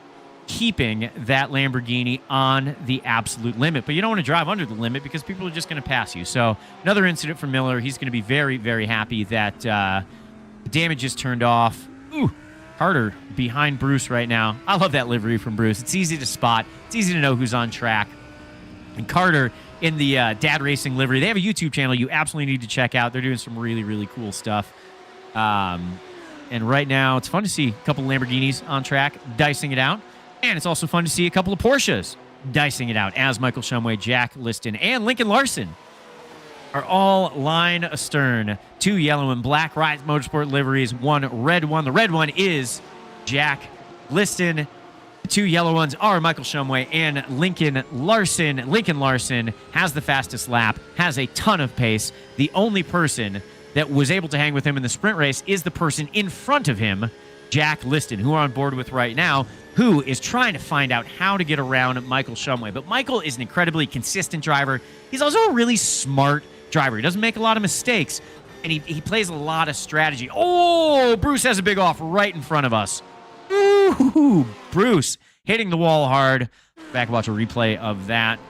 [SPEAKER 2] keeping that Lamborghini on the absolute limit. But you don't want to drive under the limit because people are just going to pass you. So another incident for Miller. He's going to be very, very happy that the damage is turned off. Ooh, Carter behind Bruce right now. I love that livery from Bruce. It's easy to spot. It's easy to know who's on track. And Carter in the Dad Racing livery. They have a YouTube channel you absolutely need to check out. They're doing some really, really cool stuff. And right now, it's fun to see a couple of Lamborghinis on track, dicing it out. And it's also fun to see a couple of Porsches dicing it out as Michael Shumway, Jack Liston, and Lincoln Larson are all line astern. 2 yellow and black Riot Motorsport liveries, 1 red one. The red one is Jack Liston. The 2 yellow ones are Michael Shumway and Lincoln Larson. Lincoln Larson has the fastest lap, has a ton of pace. The only person that was able to hang with him in the sprint race is the person in front of him, Jack Liston, who we're on board with right now, who is trying to find out how to get around Michael Shumway. But Michael is an incredibly consistent driver. He's also a really smart driver. He doesn't make a lot of mistakes, and he plays a lot of strategy. Oh, Bruce has a big off right in front of us. Ooh, Bruce hitting the wall hard. Back, watch a replay of that.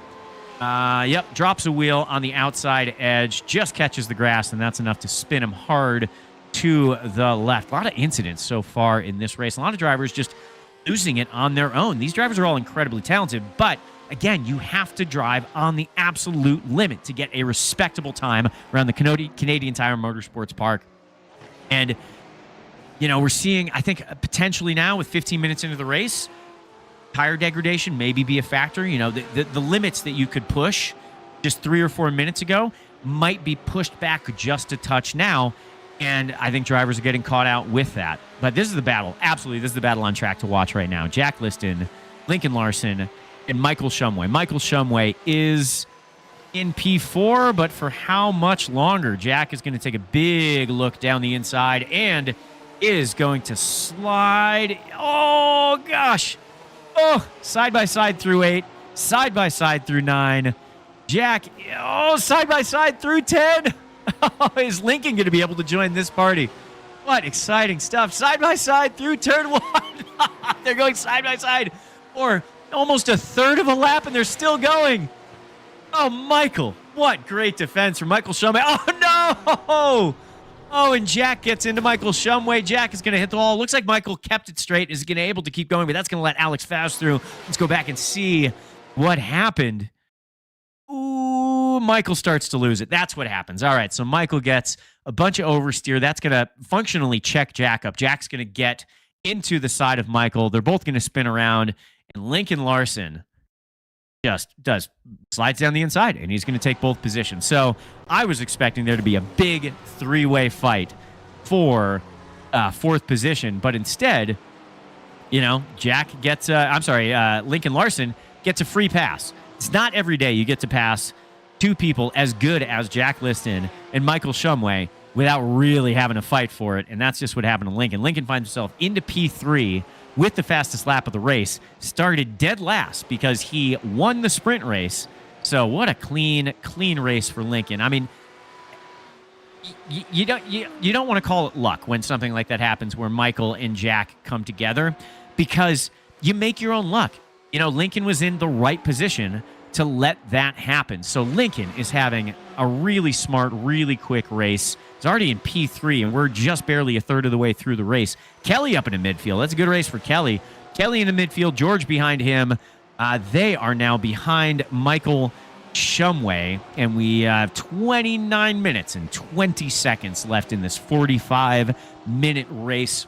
[SPEAKER 2] Yep, drops a wheel on the outside edge, just catches the grass, and that's enough to spin him hard to the left. A lot of incidents so far in this race. A lot of drivers just losing it on their own. These drivers are all incredibly talented, but again, you have to drive on the absolute limit to get a respectable time around the Canadian Tire Motorsports Park. And, we're seeing, I think, potentially now with 15 minutes into the race, tire degradation maybe be a factor. The limits that you could push just 3 or 4 minutes ago might be pushed back just a touch now. And I think drivers are getting caught out with that. But this is the battle. Absolutely, this is the battle on track to watch right now. Jack Liston, Lincoln Larson, and Michael Shumway. Michael Shumway is in P4, but for how much longer? Jack is going to take a big look down the inside and is going to slide. Oh, gosh. Oh, side by side through 8, side by side through 9. Jack, side by side through 10. Is Lincoln going to be able to join this party? What exciting stuff. Side by side through turn 1. They're going side by side for almost a third of a lap, and they're still going. Oh, Michael. What great defense from Michael Shumway. Oh, no. Oh, and Jack gets into Michael Shumway. Jack is going to hit the wall. Looks like Michael kept it straight, is going to able to keep going, but that's going to let Alex Faust through. Let's go back and see what happened. Ooh, Michael starts to lose it. That's what happens. All right, so Michael gets a bunch of oversteer. That's going to functionally check Jack up. Jack's going to get into the side of Michael. They're both going to spin around, and Lincoln Larson just slides down the inside, and he's going to take both positions. So I was expecting there to be a big three-way fight for fourth position, but instead, Jack gets, Lincoln Larson gets a free pass. It's not every day you get to pass two people as good as Jack Liston and Michael Shumway without really having to fight for it, and that's just what happened to Lincoln. Lincoln finds himself into P3 with the fastest lap of the race, started dead last because he won the sprint race. So what a clean race for Lincoln. I mean, you don't want to call it luck when something like that happens where Michael and Jack come together, because you make your own luck. Lincoln was in the right position to let that happen. So Lincoln is having a really smart, really quick race. He's already in P3, and we're just barely a third of the way through the race. Kelly up in the midfield. That's a good race for Kelly. Kelly in the midfield, George behind him. They are now behind Michael Shumway, and we have 29 minutes and 20 seconds left in this 45-minute race.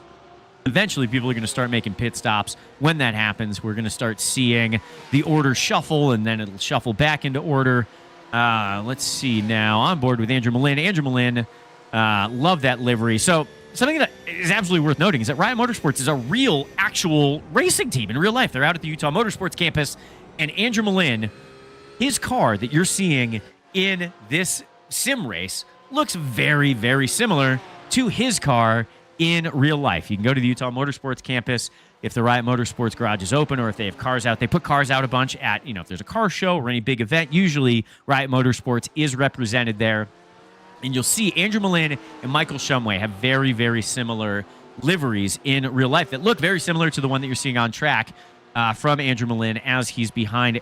[SPEAKER 2] Eventually, people are going to start making pit stops. When that happens, we're going to start seeing the order shuffle, and then it'll shuffle back into order. Let's see now. On board with Andrew Malin. Andrew Malin, love that livery. So something that is absolutely worth noting is that Riot Motorsports is a real, actual racing team in real life. They're out at the Utah Motorsports campus, and Andrew Malin, his car that you're seeing in this sim race looks very, very similar to his car in real life. You can go to the Utah Motorsports campus if the Riot Motorsports garage is open, or if they have cars out. They put cars out a bunch at, if there's a car show or any big event, usually Riot Motorsports is represented there. And you'll see Andrew Malin and Michael Shumway have very, very similar liveries in real life that look very similar to the one that you're seeing on track from Andrew Malin as he's behind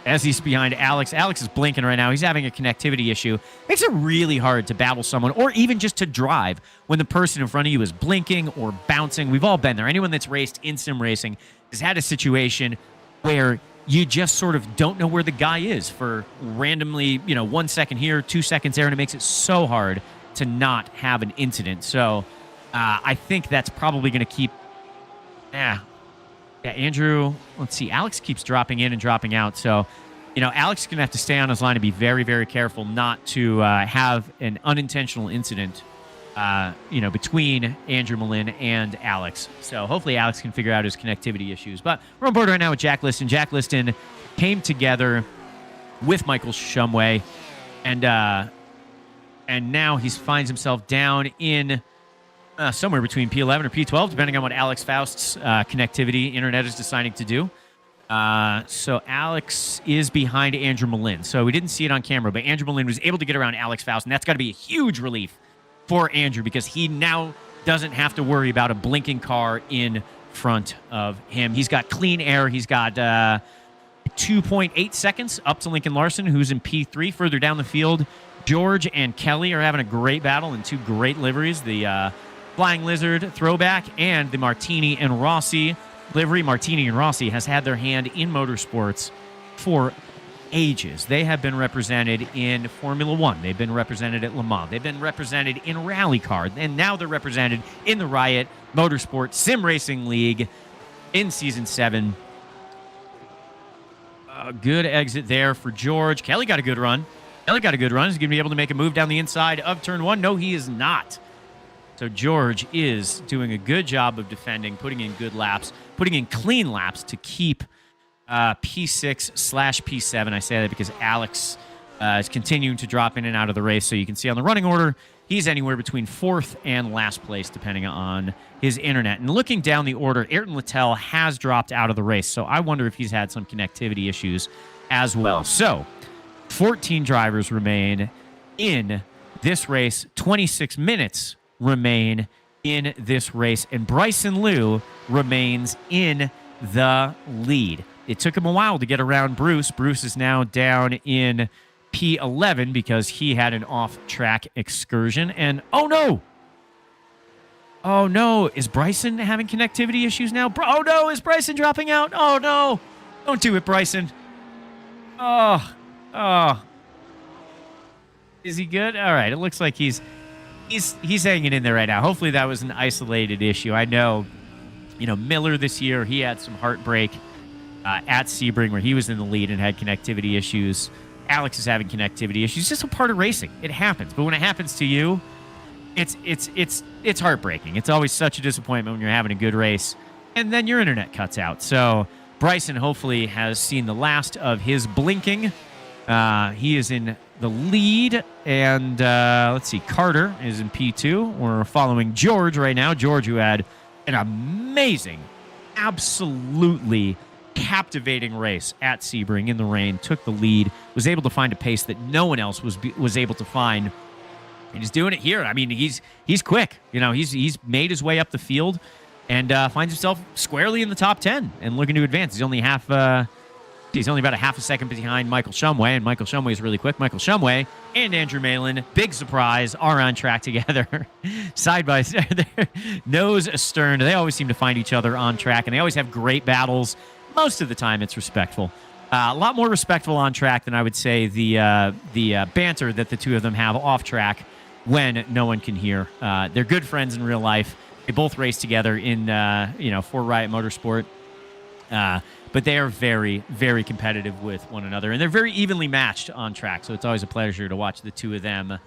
[SPEAKER 2] Alex. Alex is blinking right now. He's having a connectivity issue. Makes it really hard to battle someone, or even just to drive when the person in front of you is blinking or bouncing. We've all been there. Anyone that's raced in sim racing has had a situation where you just sort of don't know where the guy is for randomly, 1 second here, 2 seconds there, and it makes it so hard to not have an incident. So I think that's probably going to keep... Yeah, Andrew, let's see. Alex keeps dropping in and dropping out. So, Alex is going to have to stay on his line and be very, very careful not to have an unintentional incident, between Andrew Malin and Alex. So hopefully Alex can figure out his connectivity issues. But we're on board right now with Jack Liston. Jack Liston came together with Michael Shumway, and now he finds himself down in... somewhere between P11 or P12, depending on what Alex Faust's connectivity internet is deciding to do. So Alex is behind Andrew Malin. So we didn't see it on camera, but Andrew Malin was able to get around Alex Faust, and that's got to be a huge relief for Andrew, because he now doesn't have to worry about a blinking car in front of him. He's got clean air. He's got 2.8 seconds up to Lincoln Larson, who's in P3. Further down the field, George and Kelly are having a great battle in two great liveries. The Flying Lizard throwback and the Martini and Rossi livery. Martini and Rossi has had their hand in motorsports for ages. They have been represented in Formula One. They've been represented at Le Mans. They've been represented in Rally Car. And now they're represented in the Riot Motorsport Sim Racing League in Season 7. A good exit there for George. Kelly got a good run. He's going to be able to make a move down the inside of Turn 1. No, he is not. So George is doing a good job of defending, putting in good laps, putting in clean laps to keep P6/P7. I say that because Alex is continuing to drop in and out of the race. So you can see on the running order, he's anywhere between 4th and last place, depending on his internet. And looking down the order, Ayrton Littell has dropped out of the race. So I wonder if he's had some connectivity issues as well. So 14 drivers remain in this race. 26 minutes remain in this race. And Bryson Liu remains in the lead. It took him a while to get around Bruce. Bruce is now down in P11 because he had an off-track excursion. And oh no, is Bryson having connectivity issues now? Oh no, is Bryson dropping out? Oh no, don't do it, Bryson. Oh, is he good? All right, it looks like he's hanging in there right now. Hopefully that was an isolated issue. I know, Miller this year, he had some heartbreak at Sebring where he was in the lead and had connectivity issues. Alex is having connectivity issues. It's just a part of racing. It happens. But when it happens to you, it's heartbreaking. It's always such a disappointment when you're having a good race and then your internet cuts out. So Bryson hopefully has seen the last of his blinking. He is in the lead. And let's see, Carter is in P2. We're following George right now. George, who had an amazing, absolutely captivating race at Sebring in the rain, took the lead, was able to find a pace that no one else was able to find, and he's doing it here. I mean, he's quick. He's made his way up the field and finds himself squarely in the top 10 and looking to advance. He's only about a half a second behind Michael Shumway, and Michael Shumway is really quick. Michael Shumway and Andrew Malin, big surprise, are on track together, side by side, nose astern. They always seem to find each other on track, and they always have great battles. Most of the time, it's respectful. A lot more respectful on track than I would say the banter that the two of them have off track when no one can hear. They're good friends in real life. They both race together in for Riot Motorsport. But they are very, very competitive with one another, and they're very evenly matched on track. So it's always a pleasure to watch the two of them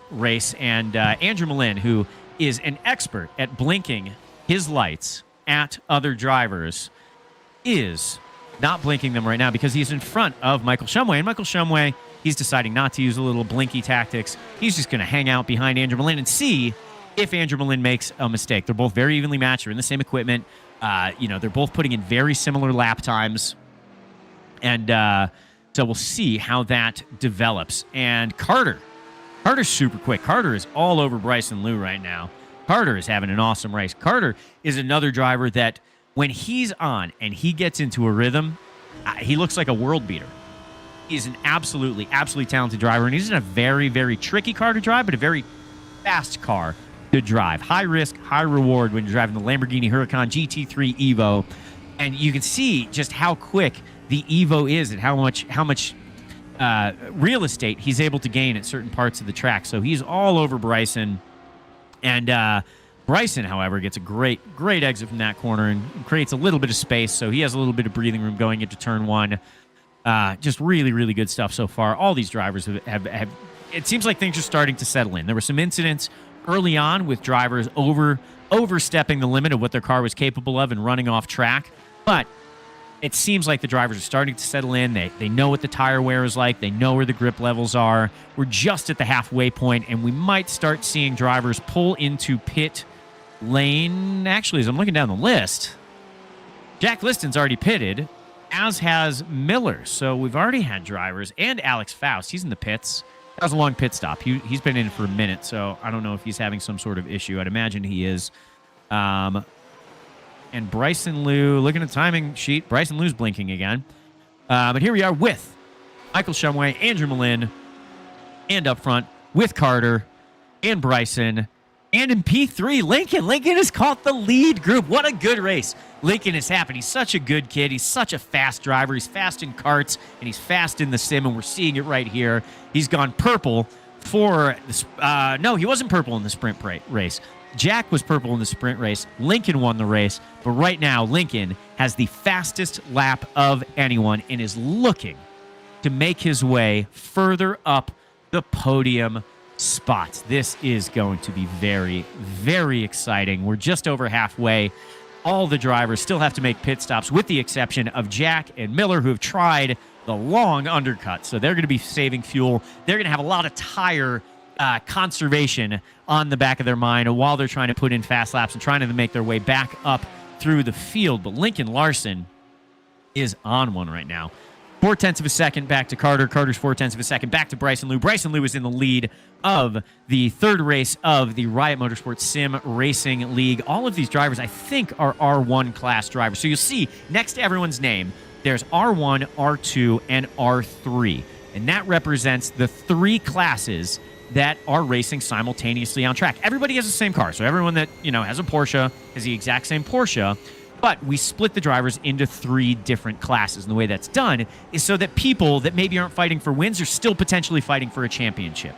[SPEAKER 2] race. And Andrew Malin, who is an expert at blinking his lights at other drivers, is not blinking them right now because he's in front of Michael Shumway. And Michael Shumway, he's deciding not to use a little blinky tactics. He's just going to hang out behind Andrew Malin and see if Andrew Malin makes a mistake. They're both very evenly matched. They're in the same equipment. They're both putting in very similar lap times. And so we'll see how that develops. And Carter's super quick. Carter is all over Bryson Liu right now. Carter is having an awesome race. Carter is another driver that when he's on and he gets into a rhythm, he looks like a world beater. He's an absolutely talented driver, and he's in a very, very tricky car to drive, but a very fast car to drive. High risk, high reward when you're driving the Lamborghini Huracan GT3 Evo, and you can see just how quick the Evo is and how much real estate he's able to gain at certain parts of the track. So he's all over Bryson, and Bryson, however, gets a great exit from that corner and creates a little bit of space, so he has a little bit of breathing room going into turn one. Just really, really good stuff so far. All these drivers have it seems like things are starting to settle in. There were some incidents early on with drivers overstepping the limit of what their car was capable of and running off track, but it seems like the drivers are starting to settle in. They know what the tire wear is like. They know where the grip levels are. We're just at the halfway point, and we might start seeing drivers pull into pit lane. Actually, as I'm looking down the list, Jack Liston's already pitted, as has Miller. So we've already had drivers, and Alex Faust. He's in the pits. That was a long pit stop. He's been in for a minute, so I don't know if he's having some sort of issue. I'd imagine he is. And Bryson Liu, looking at the timing sheet, Bryson Liu's blinking again. But here we are with Michael Shumway, Andrew Malin, and up front with Carter and Bryson. And in P3, Lincoln has caught the lead group. What a good race Lincoln has happened. He's such a good kid. He's such a fast driver. He's fast in karts, and he's fast in the sim, and we're seeing it right here. He's gone purple for the... no, he wasn't purple in the sprint race. Jack was purple in the sprint race. Lincoln won the race, but right now Lincoln has the fastest lap of anyone and is looking to make his way further up the podium spots. This is going to be very, very exciting. We're just over halfway. All the drivers still have to make pit stops with the exception of Jack and Miller, who have tried the long undercut. So they're going to be saving fuel. They're going to have a lot of tire conservation on the back of their mind while they're trying to put in fast laps and trying to make their way back up through the field. But Lincoln Larson is on one right now. 0.4 of a second back to Carter. Carter's 0.4 of a second back to Bryson Liu. Bryson Liu is in the lead of the third race of the Riot Motorsport Sim Racing League. All of these drivers, I think, are R1 class drivers. So you'll see next to everyone's name, there's R1, R2, and R3. And that represents the 3 classes that are racing simultaneously on track. Everybody has the same car. So everyone that, has a Porsche has the exact same Porsche. But we split the drivers into 3 different classes. And the way that's done is so that people that maybe aren't fighting for wins are still potentially fighting for a championship.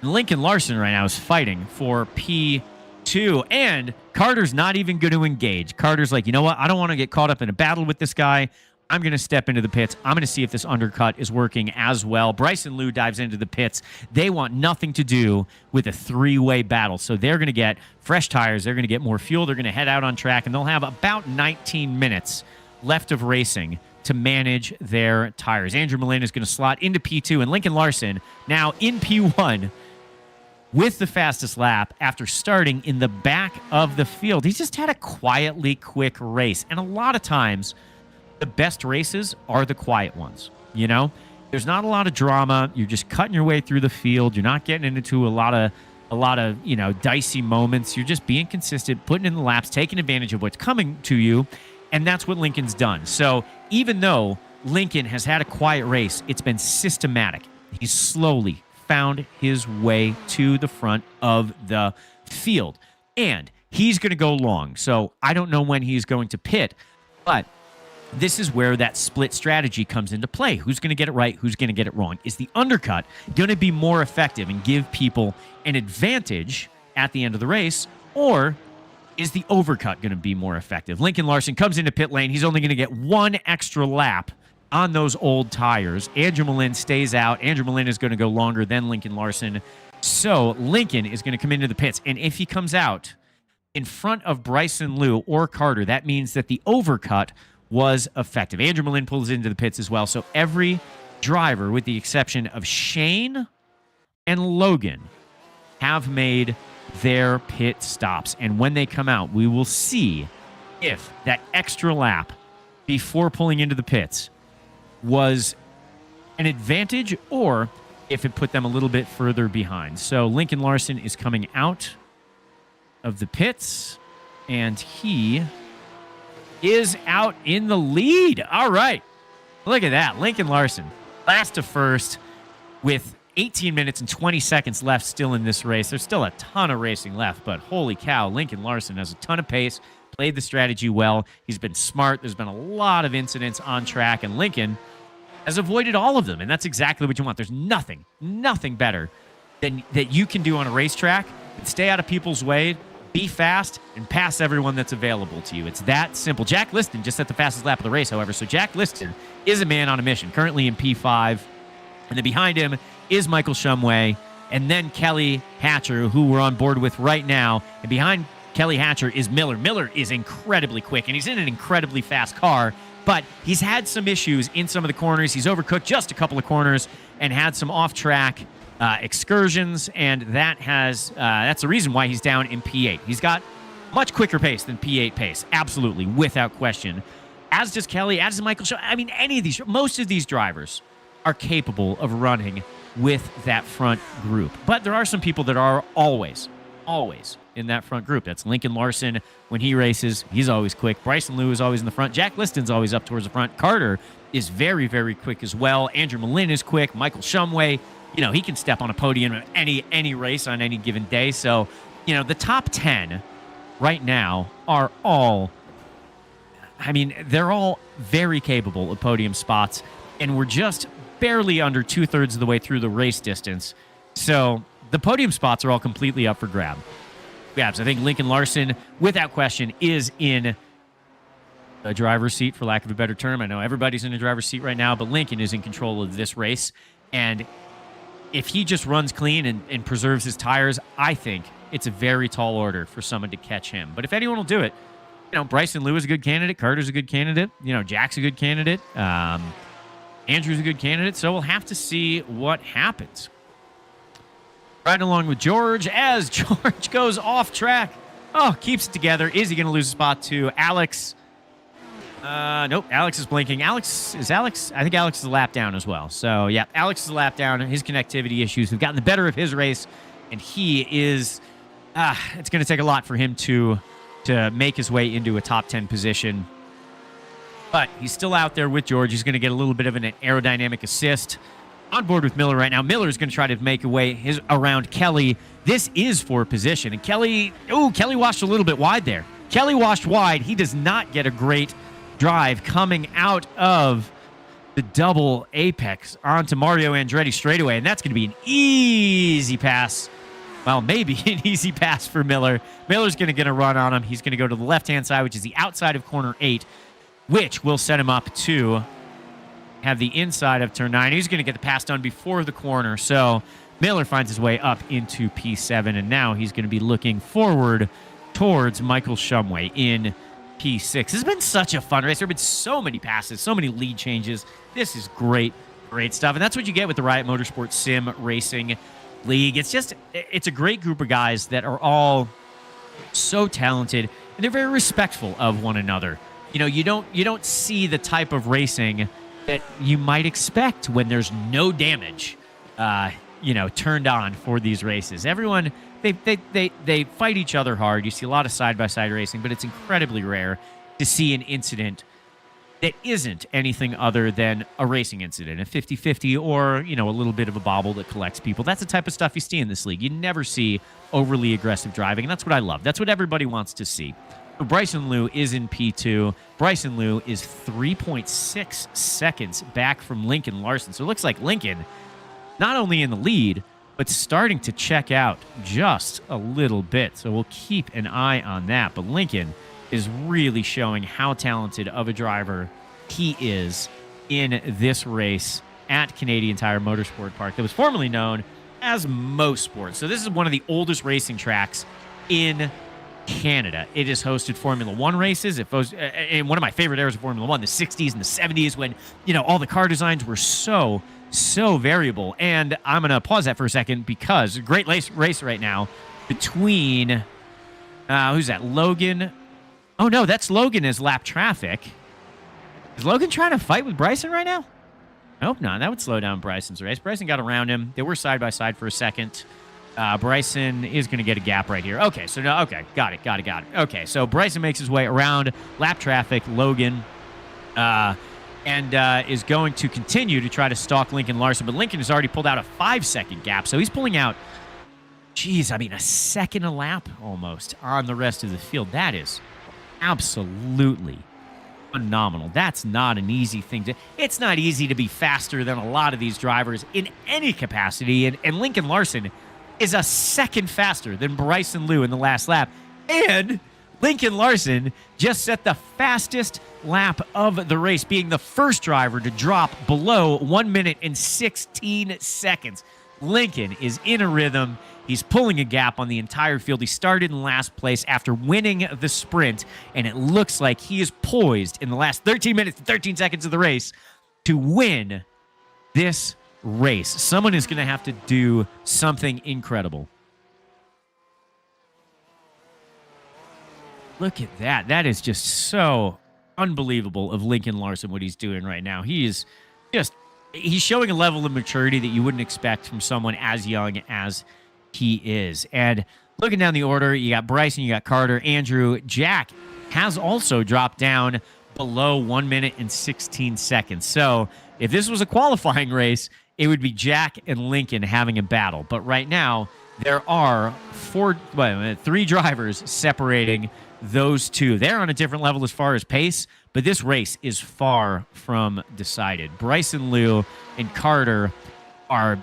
[SPEAKER 2] Lincoln Larson right now is fighting for P2. And Carter's not even going to engage. Carter's like, you know what? I don't want to get caught up in a battle with this guy. I'm going to step into the pits. I'm going to see if this undercut is working as well. Bryson Liu dives into the pits. They want nothing to do with a 3-way battle. So they're going to get fresh tires. They're going to get more fuel. They're going to head out on track, and they'll have about 19 minutes left of racing to manage their tires. Andrew Malin is going to slot into P2, and Lincoln Larson now in P1 with the fastest lap after starting in the back of the field. He's just had a quietly quick race, and a lot of times the best races are the quiet ones. There's not a lot of drama. You're just cutting your way through the field. You're not getting into a lot of dicey moments. You're just being consistent, putting in the laps, taking advantage of what's coming to you, and that's what Lincoln's done. So even though Lincoln has had a quiet race, it's been systematic. He's slowly found his way to the front of the field, and he's going to go long. So I don't know when he's going to pit, but this is where that split strategy comes into play. Who's going to get it right? Who's going to get it wrong? Is the undercut going to be more effective and give people an advantage at the end of the race, or is the overcut going to be more effective? Lincoln Larson comes into pit lane. He's only going to get 1 extra lap on those old tires. Andrew Malin stays out. Andrew Malin is going to go longer than Lincoln Larson. So Lincoln is going to come into the pits, and if he comes out in front of Bryson Liu or Carter, that means that the overcut was effective. Andrew Malin pulls into the pits as well. So every driver, with the exception of Shane and Logan, have made their pit stops. And when they come out, we will see if that extra lap before pulling into the pits was an advantage or if it put them a little bit further behind. So Lincoln Larson is coming out of the pits, and he is out in the lead. All right. Look at that. Lincoln Larson, last to first with 18 minutes and 20 seconds left still in this race. There's still a ton of racing left, but holy cow, Lincoln Larson has a ton of pace, played the strategy well. He's been smart. There's been a lot of incidents on track, and Lincoln has avoided all of them, and that's exactly what you want. There's nothing better than that you can do on a racetrack and stay out of people's way, be fast, and pass everyone that's available to you. It's that simple. Jack Liston just set the fastest lap of the race, however. So Jack Liston is a man on a mission, currently in P5. And then behind him is Michael Shumway, and then Kelly Hatcher, who we're on board with right now. And behind Kelly Hatcher is Miller. Miller is incredibly quick, and he's in an incredibly fast car, but he's had some issues in some of the corners. He's overcooked just a couple of corners and had some off-track excursions, and that's the reason why he's down in P8. He's got much quicker pace than P8 pace, absolutely, without question. As does Kelly, as does Michael Shaw. I mean, most of these drivers are capable of running with that front group. But there are some people that are always in that front group. That's Lincoln Larson. When he races, he's always quick. Bryson Liu is always in the front. Jack Liston's always up towards the front. Carter is very, very quick as well. Andrew Malin is quick. Michael Shumway, he can step on a podium at any race on any given day. So, the top 10 right now are they're all very capable of podium spots, and we're just barely under 2/3 of the way through the race distance. So the podium spots are all completely up for grabs. I think Lincoln Larson, without question, is in a driver's seat, for lack of a better term. I know everybody's in a driver's seat right now, but Lincoln is in control of this race. And if he just runs clean and preserves his tires, I think it's a very tall order for someone to catch him. But if anyone will do it, Bryson Liu is a good candidate. Carter's a good candidate. Jack's a good candidate. Andrew's a good candidate. So we'll have to see what happens. Riding along with George as George goes off track. Oh, keeps it together. Is he going to lose a spot to Alex? Nope. Alex is blinking. I think Alex is a lap down as well. So, yeah, Alex is a lap down. His connectivity issues have gotten the better of his race, and he is it's going to take a lot for him to make his way into a top 10 position. But he's still out there with George. He's going to get a little bit of an aerodynamic assist. On board with Miller right now. Miller is going to try to make a way around Kelly. This is for position. And Kelly washed a little bit wide there. Kelly washed wide. He does not get a great drive coming out of the double apex onto Mario Andretti straightaway. And that's going to be an easy pass. Well, maybe an easy pass for Miller. Miller's going to get a run on him. He's going to go to the left-hand side, which is the outside of corner 8, which will set him up to have the inside of turn 9. He's going to get the pass done before the corner. So Miller finds his way up into P7, and now he's going to be looking forward towards Michael Shumway in P6. This has been such a fun race. There have been so many passes, so many lead changes. This is great, great stuff. And that's what you get with the Riot Motorsport Sim Racing League. It's a great group of guys that are all so talented, and they're very respectful of one another. You don't see the type of racing that you might expect when there's no damage, turned on for these races. Everyone, they fight each other hard. You see a lot of side-by-side racing, but it's incredibly rare to see an incident that isn't anything other than a racing incident, a 50-50 or, a little bit of a bobble that collects people. That's the type of stuff you see in this league. You never see overly aggressive driving, and that's what I love. That's what everybody wants to see. Bryson Liu is in P2. Bryson Liu is 3.6 seconds back from Lincoln Larson. So it looks like Lincoln not only in the lead, but starting to check out just a little bit. So we'll keep an eye on that. But Lincoln is really showing how talented of a driver he is in this race at Canadian Tire Motorsport Park that was formerly known as Mosport. So this is one of the oldest racing tracks in Canada. It has hosted Formula One races. It was in one of my favorite eras of Formula One, the 60s and the 70s, when all the car designs were so variable. And I'm going to pause that for a second because a great race right now between who's that? Logan. Oh no, that's Logan as lap traffic. Is Logan trying to fight with Bryson right now? I hope not. That would slow down Bryson's race. Bryson got around him. They were side by side for a second. Bryson is going to get a gap right here. Okay, so no, okay, got it. Okay, so Bryson makes his way around lap traffic, Logan, and is going to continue to try to stalk Lincoln Larson, but Lincoln has already pulled out a 5-second gap, so he's pulling out, a second a lap almost on the rest of the field. That is absolutely phenomenal. That's not an easy thing it's not easy to be faster than a lot of these drivers in any capacity, and Lincoln Larson is a second faster than Bryson Liu in the last lap. And Lincoln Larson just set the fastest lap of the race, being the first driver to drop below 1 minute and 16 seconds. Lincoln is in a rhythm. He's pulling a gap on the entire field. He started in last place after winning the sprint, and it looks like he is poised in the last 13 minutes and 13 seconds of the race to win this race. Someone is going to have to do something incredible. Look at that. That is just so unbelievable of Lincoln Larson, what he's doing right now. He's showing a level of maturity that you wouldn't expect from someone as young as he is. And looking down the order, you got Bryson, you got Carter, Andrew. Jack has also dropped down below 1 minute and 16 seconds. So if this was a qualifying race, it would be Jack and Lincoln having a battle. But right now, there are three drivers separating those two. They're on a different level as far as pace, but this race is far from decided. Bryson Liu and Carter are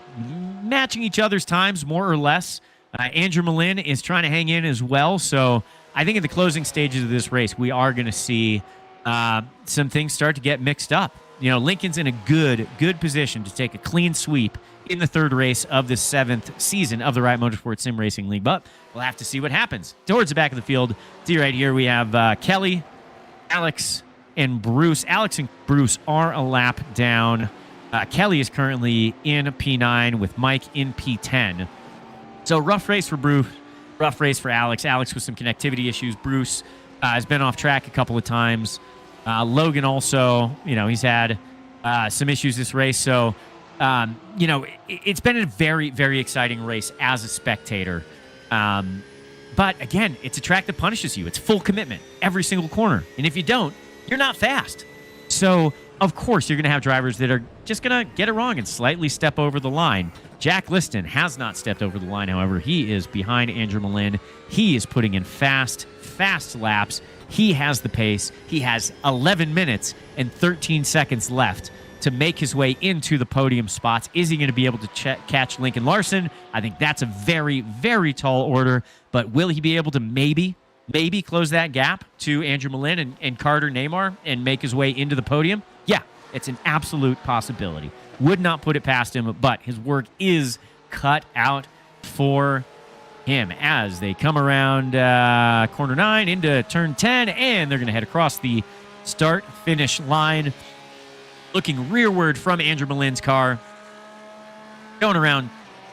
[SPEAKER 2] matching each other's times, more or less. Andrew Malin is trying to hang in as well. So I think in the closing stages of this race, we are going to see some things start to get mixed up. Lincoln's in a good position to take a clean sweep in the third race of the 7th season of the Riot Motorsport Sim Racing League. But we'll have to see what happens. Towards the back of the field, see right here, we have Kelly, Alex, and Bruce. Alex and Bruce are a lap down. Kelly is currently in P9 with Mike in P10. So rough race for Bruce, rough race for Alex. Alex with some connectivity issues. Bruce has been off track a couple of times. Logan also, he's had some issues this race. So, it's been a very, very exciting race as a spectator. But again, it's a track that punishes you. It's full commitment every single corner. And if you don't, you're not fast. So, of course, you're going to have drivers that are just going to get it wrong and slightly step over the line. Jack Liston has not stepped over the line, however. He is behind Andrew Malin. He is putting in fast laps. He has the pace. He has 11 minutes and 13 seconds left to make his way into the podium spots. Is he going to be able to catch Lincoln Larson? I think that's a very, very tall order. But will he be able to maybe close that gap to Andrew Malin and Carter Neymar and make his way into the podium? Yeah, it's an absolute possibility. Would not put it past him, but his work is cut out for him as they come around corner 9 into turn 10, and they're going to head across the start-finish line, looking rearward from Andrew Malin's car. Going around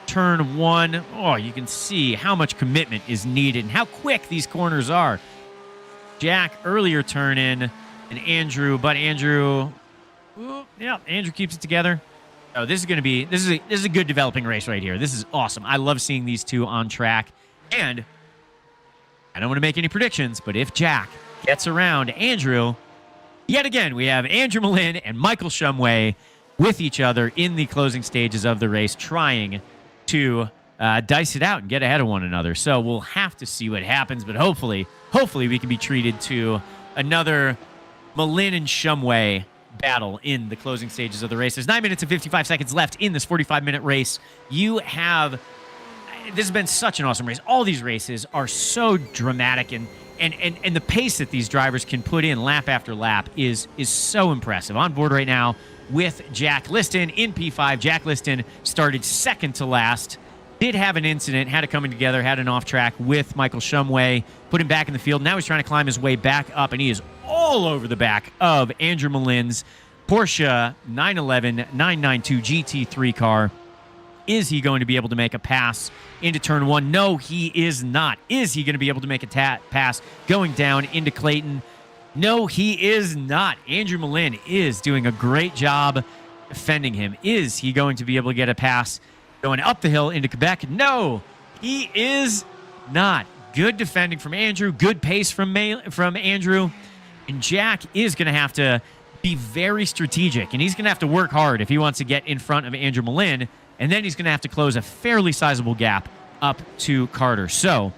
[SPEAKER 2] turn 1, you can see how much commitment is needed and how quick these corners are. Jack earlier turn in, and Andrew keeps it together. Oh, this is a good developing race right here. This is awesome. I love seeing these two on track. And I don't want to make any predictions, but if Jack gets around Andrew, yet again, we have Andrew Malin and Michael Shumway with each other in the closing stages of the race, trying to dice it out and get ahead of one another. So we'll have to see what happens, but hopefully we can be treated to another Malin and Shumway battle in the closing stages of the race. There's 9 minutes and 55 seconds left in this 45-minute race. This has been such an awesome race. All these races are so dramatic, and the pace that these drivers can put in lap after lap is so impressive. On board right now with Jack Liston in P5. Jack Liston started second to last. Did have an incident, had it coming together, had an off track with Michael Shumway, put him back in the field. Now he's trying to climb his way back up, and he is all over the back of Andrew Malin's Porsche 911 992 GT3 car. Is he going to be able to make a pass into turn 1? No, he is not. Is he going to be able to make a pass going down into Clayton? No, he is not. Andrew Malin is doing a great job defending him. Is he going to be able to get a pass going up the hill into Quebec? No, he is not. Good defending from Andrew. Good pace from Andrew. And Jack is going to have to be very strategic, and he's going to have to work hard if he wants to get in front of Andrew Malin, and then he's going to have to close a fairly sizable gap up to Carter. So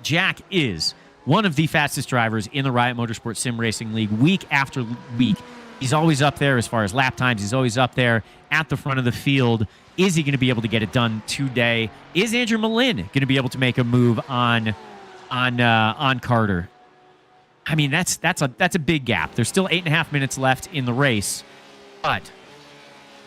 [SPEAKER 2] Jack is one of the fastest drivers in the Riot Motorsport Sim Racing League week after week. He's always up there as far as lap times. He's always up there at the front of the field. Is he going to be able to get it done today? Is Andrew Malin going to be able to make a move on Carter? I mean, that's a big gap. There's still 8.5 minutes left in the race, but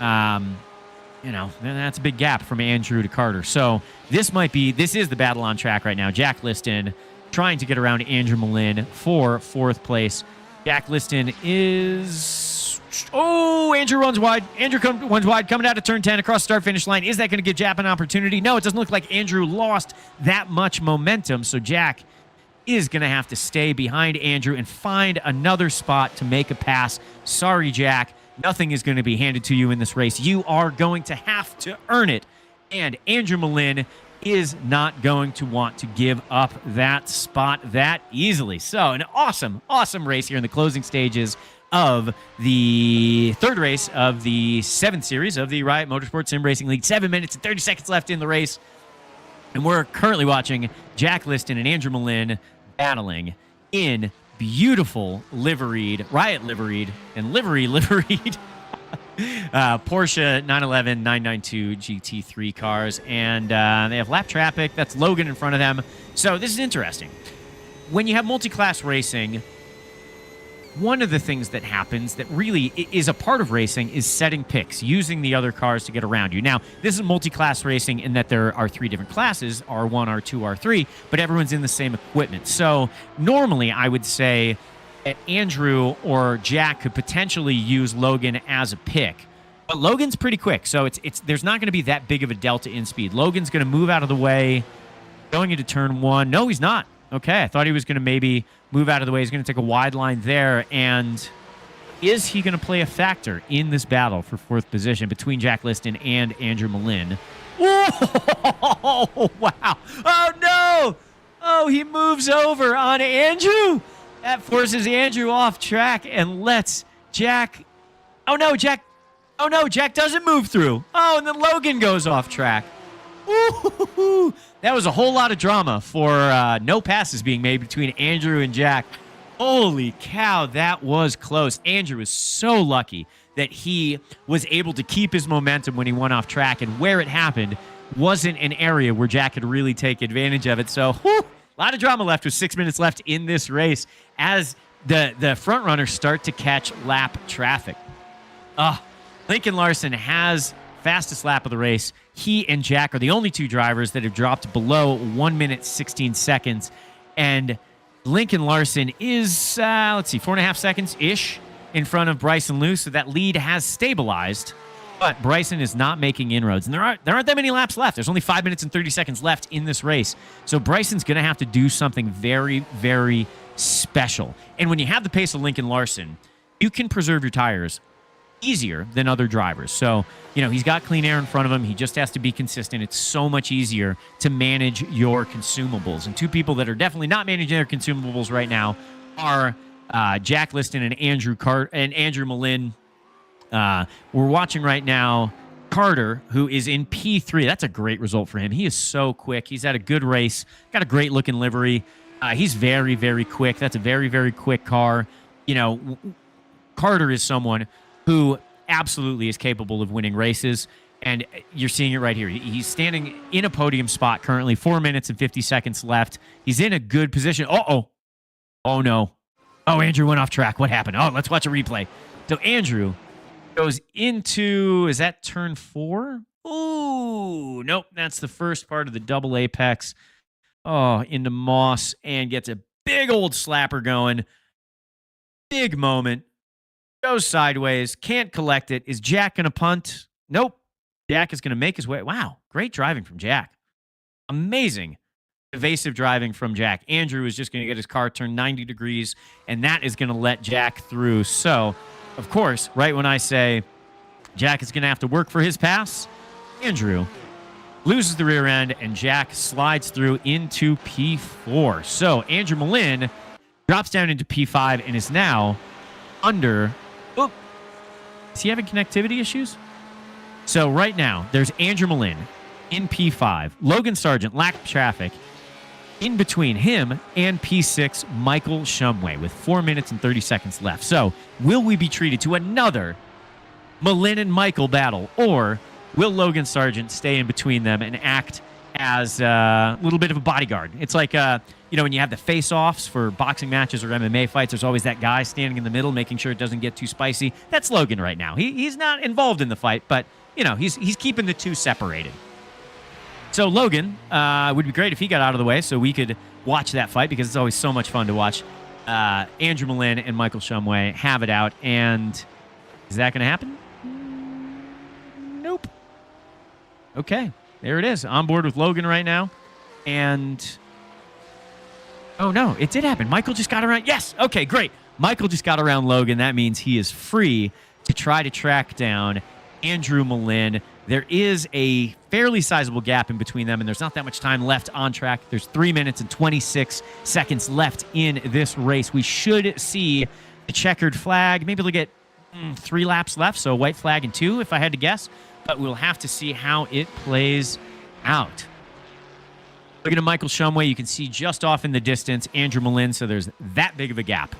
[SPEAKER 2] that's a big gap from Andrew to Carter. So this is the battle on track right now. Jack Liston trying to get around Andrew Malin for 4th place. Jack Liston is... Andrew runs wide. Andrew runs wide, coming out of turn 10 across the start-finish line. Is that going to give Jack an opportunity? No, it doesn't look like Andrew lost that much momentum, so Jack is going to have to stay behind Andrew and find another spot to make a pass. Sorry, Jack. Nothing is going to be handed to you in this race. You are going to have to earn it. And Andrew Malin is not going to want to give up that spot that easily. So an awesome, awesome race here in the closing stages of the third race of the 7th series of the Riot Motorsport Sim Racing League. 7 minutes and 30 seconds left in the race. And we're currently watching Jack Liston and Andrew Malin battling in beautiful Riot liveried Porsche 911 992 GT3 cars. And they have lap traffic. That's Logan in front of them. So this is interesting. When you have multi-class racing, one of the things that happens that really is a part of racing is setting picks, using the other cars to get around you. Now, this is multi-class racing in that there are 3 different classes, R1, R2, R3, but everyone's in the same equipment. So normally I would say that Andrew or Jack could potentially use Logan as a pick. But Logan's pretty quick, so there's not going to be that big of a delta in speed. Logan's going to move out of the way, going into turn 1. No, he's not. Okay, I thought he was going to maybe move out of the way. He's going to take a wide line there. And is he going to play a factor in this battle for 4th position between Jack Liston and Andrew Malin? Oh, wow. Oh, no. Oh, he moves over on Andrew. That forces Andrew off track and lets Jack... Oh, no, Jack doesn't move through. Oh, and then Logan goes off track. Ooh, that was a whole lot of drama for no passes being made between Andrew and Jack. Holy cow, that was close. Andrew is so lucky that he was able to keep his momentum when he went off track, and where it happened wasn't an area where Jack could really take advantage of it. So, a lot of drama left with 6 minutes left in this race as the front runners start to catch lap traffic. Lincoln Larson has fastest lap of the race. He and Jack are the only 2 drivers that have dropped below 1 minute, 16 seconds. And Lincoln Larson is, 4.5 seconds-ish in front of Bryson Liu. So that lead has stabilized. But Bryson is not making inroads. And there aren't that many laps left. There's only 5 minutes and 30 seconds left in this race. So Bryson's going to have to do something very, very special. And when you have the pace of Lincoln Larson, you can preserve your tires easier than other drivers. So, he's got clean air in front of him. He just has to be consistent. It's so much easier to manage your consumables. And 2 people that are definitely not managing their consumables right now are Jack Liston and Andrew Malin. We're watching right now Carter, who is in P3. That's a great result for him. He is so quick. He's had a good race. Got a great looking livery. He's very, very quick. That's a very, very quick car. Carter is someone who absolutely is capable of winning races, and you're seeing it right here. He's standing in a podium spot currently, 4 minutes and 50 seconds left. He's in a good position. Oh, no. Oh, Andrew went off track. What happened? Oh, let's watch a replay. So Andrew goes into, is that turn 4? Ooh, nope. That's the first part of the double apex. Oh, into Moss and gets a big old slapper going. Big moment. Goes sideways, can't collect it. Is Jack going to punt? Nope. Jack is going to make his way. Wow, great driving from Jack. Amazing, evasive driving from Jack. Andrew is just going to get his car turned 90 degrees, and that is going to let Jack through. So, of course, right when I say Jack is going to have to work for his pass, Andrew loses the rear end, and Jack slides through into P4. So, Andrew Malin drops down into P5 and is now under... Oh, is he having connectivity issues? So right now, there's Andrew Malin in P5. Logan Sargent, lap traffic. In between him and P6, Michael Shumway with 4 minutes and 30 seconds left. So will we be treated to another Malin and Michael battle, or will Logan Sargent stay in between them and act as a little bit of a bodyguard? It's like, when you have the face-offs for boxing matches or MMA fights, there's always that guy standing in the middle making sure it doesn't get too spicy. That's Logan right now. He's not involved in the fight, but, he's keeping the 2 separated. So Logan would be great if he got out of the way so we could watch that fight, because it's always so much fun to watch Andrew Malin and Michael Shumway have it out. And is that going to happen? Nope. Okay. There it is. On board with Logan right now. And... oh, no. It did happen. Michael just got around. Yes. Okay, great. Michael just got around Logan. That means he is free to try to track down Andrew Malin. There is a fairly sizable gap in between them, and there's not that much time left on track. There's 3 minutes and 26 seconds left in this race. We should see the checkered flag. Maybe they'll get 3 laps left, so a white flag and 2, if I had to guess. But we'll have to see how it plays out. Looking at Michael Shumway, you can see just off in the distance Andrew Malin, so there's that big of a gap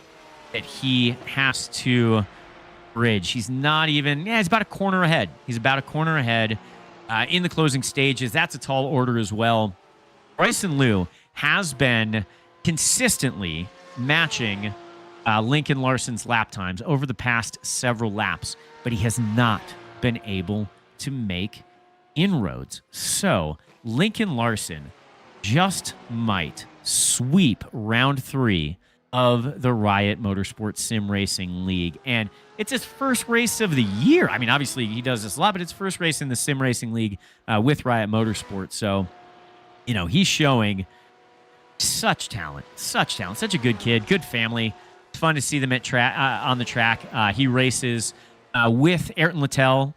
[SPEAKER 2] that he has to bridge. He's not even, he's about a corner ahead. He's about a corner ahead in the closing stages. That's a tall order as well. Bryson Liu has been consistently matching Lincoln Larson's lap times over the past several laps, but he has not been able to make inroads. So Lincoln Larson just might sweep round 3 of the Riot Motorsport Sim Racing League. And it's his first race of the year. I mean, obviously he does this a lot, but it's first race in the Sim Racing League with Riot Motorsport. So, you know, he's showing such talent, such a good kid, good family. It's fun to see them at on the track. He races with Ayrton Littell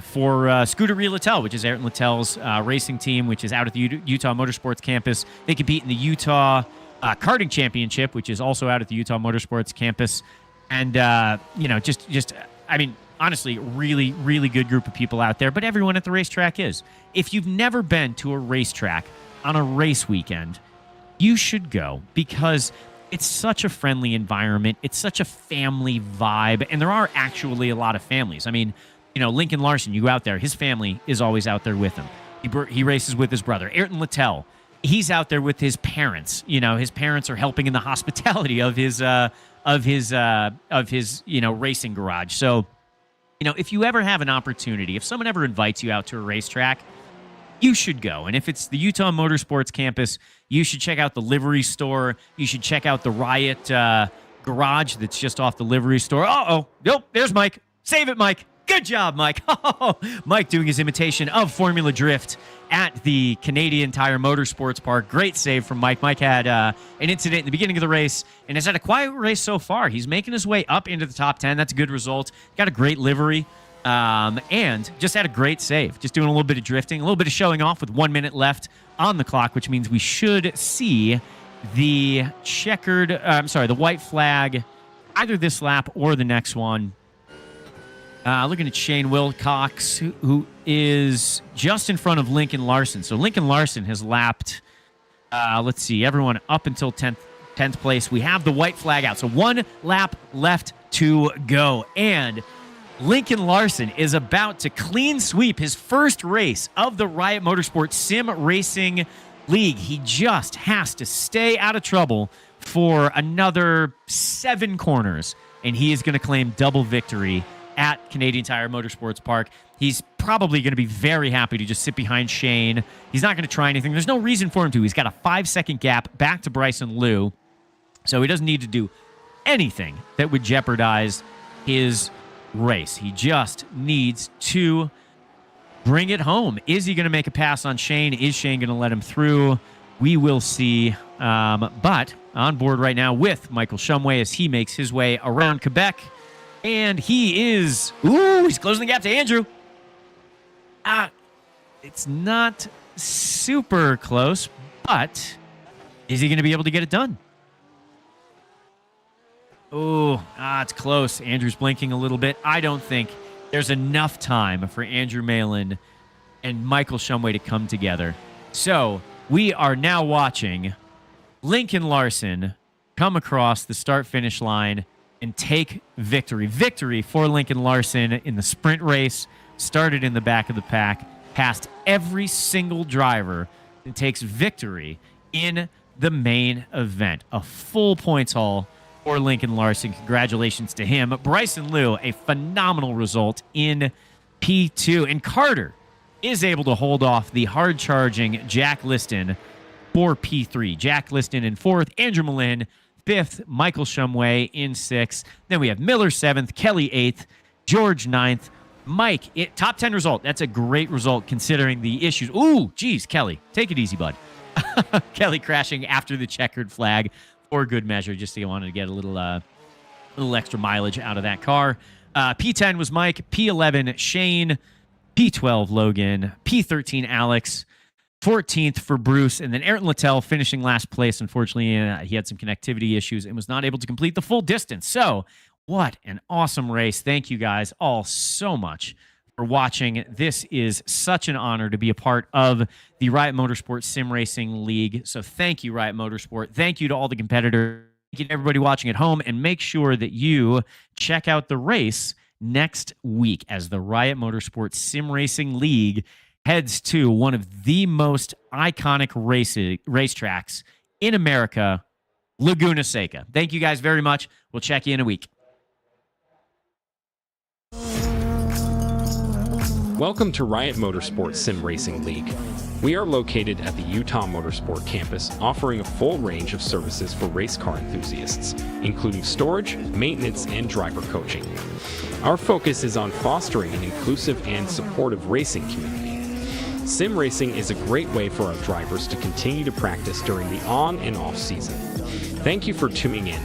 [SPEAKER 2] for Scuderia Littell, which is Ayrton Littell's racing team, which is out at the Utah Motorsports campus. They compete in the Utah Karting Championship, which is also out at the Utah Motorsports campus. And, you know, I mean, honestly, really, really good group of people out there, but everyone at the racetrack is. If you've never been to a racetrack on a race weekend, you should go, because it's such a friendly environment. It's such a family vibe, and there are actually a lot of families. I mean, you know, Lincoln Larson, you go out there, his family is always out there with him. He races with his brother. Ayrton Littell, he's out there with his parents. You know, his parents are helping in the hospitality of his you know, racing garage. So, you know, if you ever have an opportunity, if someone ever invites you out to a racetrack, you should go. And if it's the Utah Motorsports campus, you should check out the livery store. You should check out the Riot garage that's just off the livery store. Uh-oh. Nope, there's Mike. Save it, Mike. Good job, Mike. Mike doing his imitation of Formula Drift at the Canadian Tire Motorsports Park. Great save from Mike. Mike had an incident in the beginning of the race and has had a quiet race so far. He's making his way up into the top 10. That's a good result. Got a great livery and just had a great save. Just doing a little bit of drifting, a little bit of showing off with 1 minute left on the clock, which means we should see the the white flag either this lap or the next one. Looking at Shane Wilcox, who is just in front of Lincoln Larson. So Lincoln Larson has lapped, let's see, everyone up until 10th place. We have the white flag out. So 1 lap left to go. And Lincoln Larson is about to clean sweep his first race of the Riot Motorsport Sim Racing League. He just has to stay out of trouble for another 7 corners, and he is going to claim double victory at Canadian Tire Motorsports Park. He's probably going to be very happy to just sit behind Shane. He's not going to try anything. There's no reason for him to. He's got a 5-second gap back to Bryson Liu, so he doesn't need to do anything that would jeopardize his race. He just needs to bring it home. Is he going to make a pass on Shane? Is Shane going to let him through? We will see. But on board right now with Michael Shumway as he makes his way around Quebec. And he is, he's closing the gap to Andrew. It's not super close, but is he going to be able to get it done? It's close. Andrew's blinking a little bit. I don't think there's enough time for Andrew Malin and Michael Shumway to come together. So we are now watching Lincoln Larson come across the start-finish line and take victory. Victory for Lincoln Larson in the sprint race. Started in the back of the pack, passed every single driver, and takes victory in the main event. A full points haul for Lincoln Larson. Congratulations to him. Bryson Liu, a phenomenal result in P2. And Carter is able to hold off the hard-charging Jack Liston for P3. Jack Liston in 4th, Andrew Malin 5th, Michael Shumway in 6th. Then we have Miller 7th, Kelly 8th, George 9th. Mike, top 10 result. That's a great result considering the issues. Ooh, geez, Kelly, take it easy, bud. Kelly crashing after the checkered flag for good measure, just so you wanted to get a little extra mileage out of that car. P10 was Mike, P11 Shane, P12 Logan, P13 Alex, 14th for Bruce, and then Ayrton Littell finishing last place. Unfortunately, he had some connectivity issues and was not able to complete the full distance. So, what an awesome race. Thank you guys all so much for watching. This is such an honor to be a part of the Riot Motorsport Sim Racing League. So thank you, Riot Motorsport. Thank you to all the competitors. Thank you to everybody watching at home, and make sure that you check out the race next week as the Riot Motorsport Sim Racing League heads to one of the most iconic racetracks in America, Laguna Seca. Thank you guys very much. We'll check you in a week.
[SPEAKER 1] Welcome to Riot Motorsport Sim Racing League. We are located at the Utah Motorsport campus, offering a full range of services for race car enthusiasts, including storage, maintenance, and driver coaching. Our focus is on fostering an inclusive and supportive racing community. Sim racing is a great way for our drivers to continue to practice during the on and off season. Thank you for tuning in.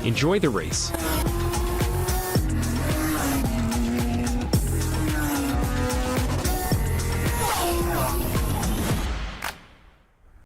[SPEAKER 1] Enjoy the race.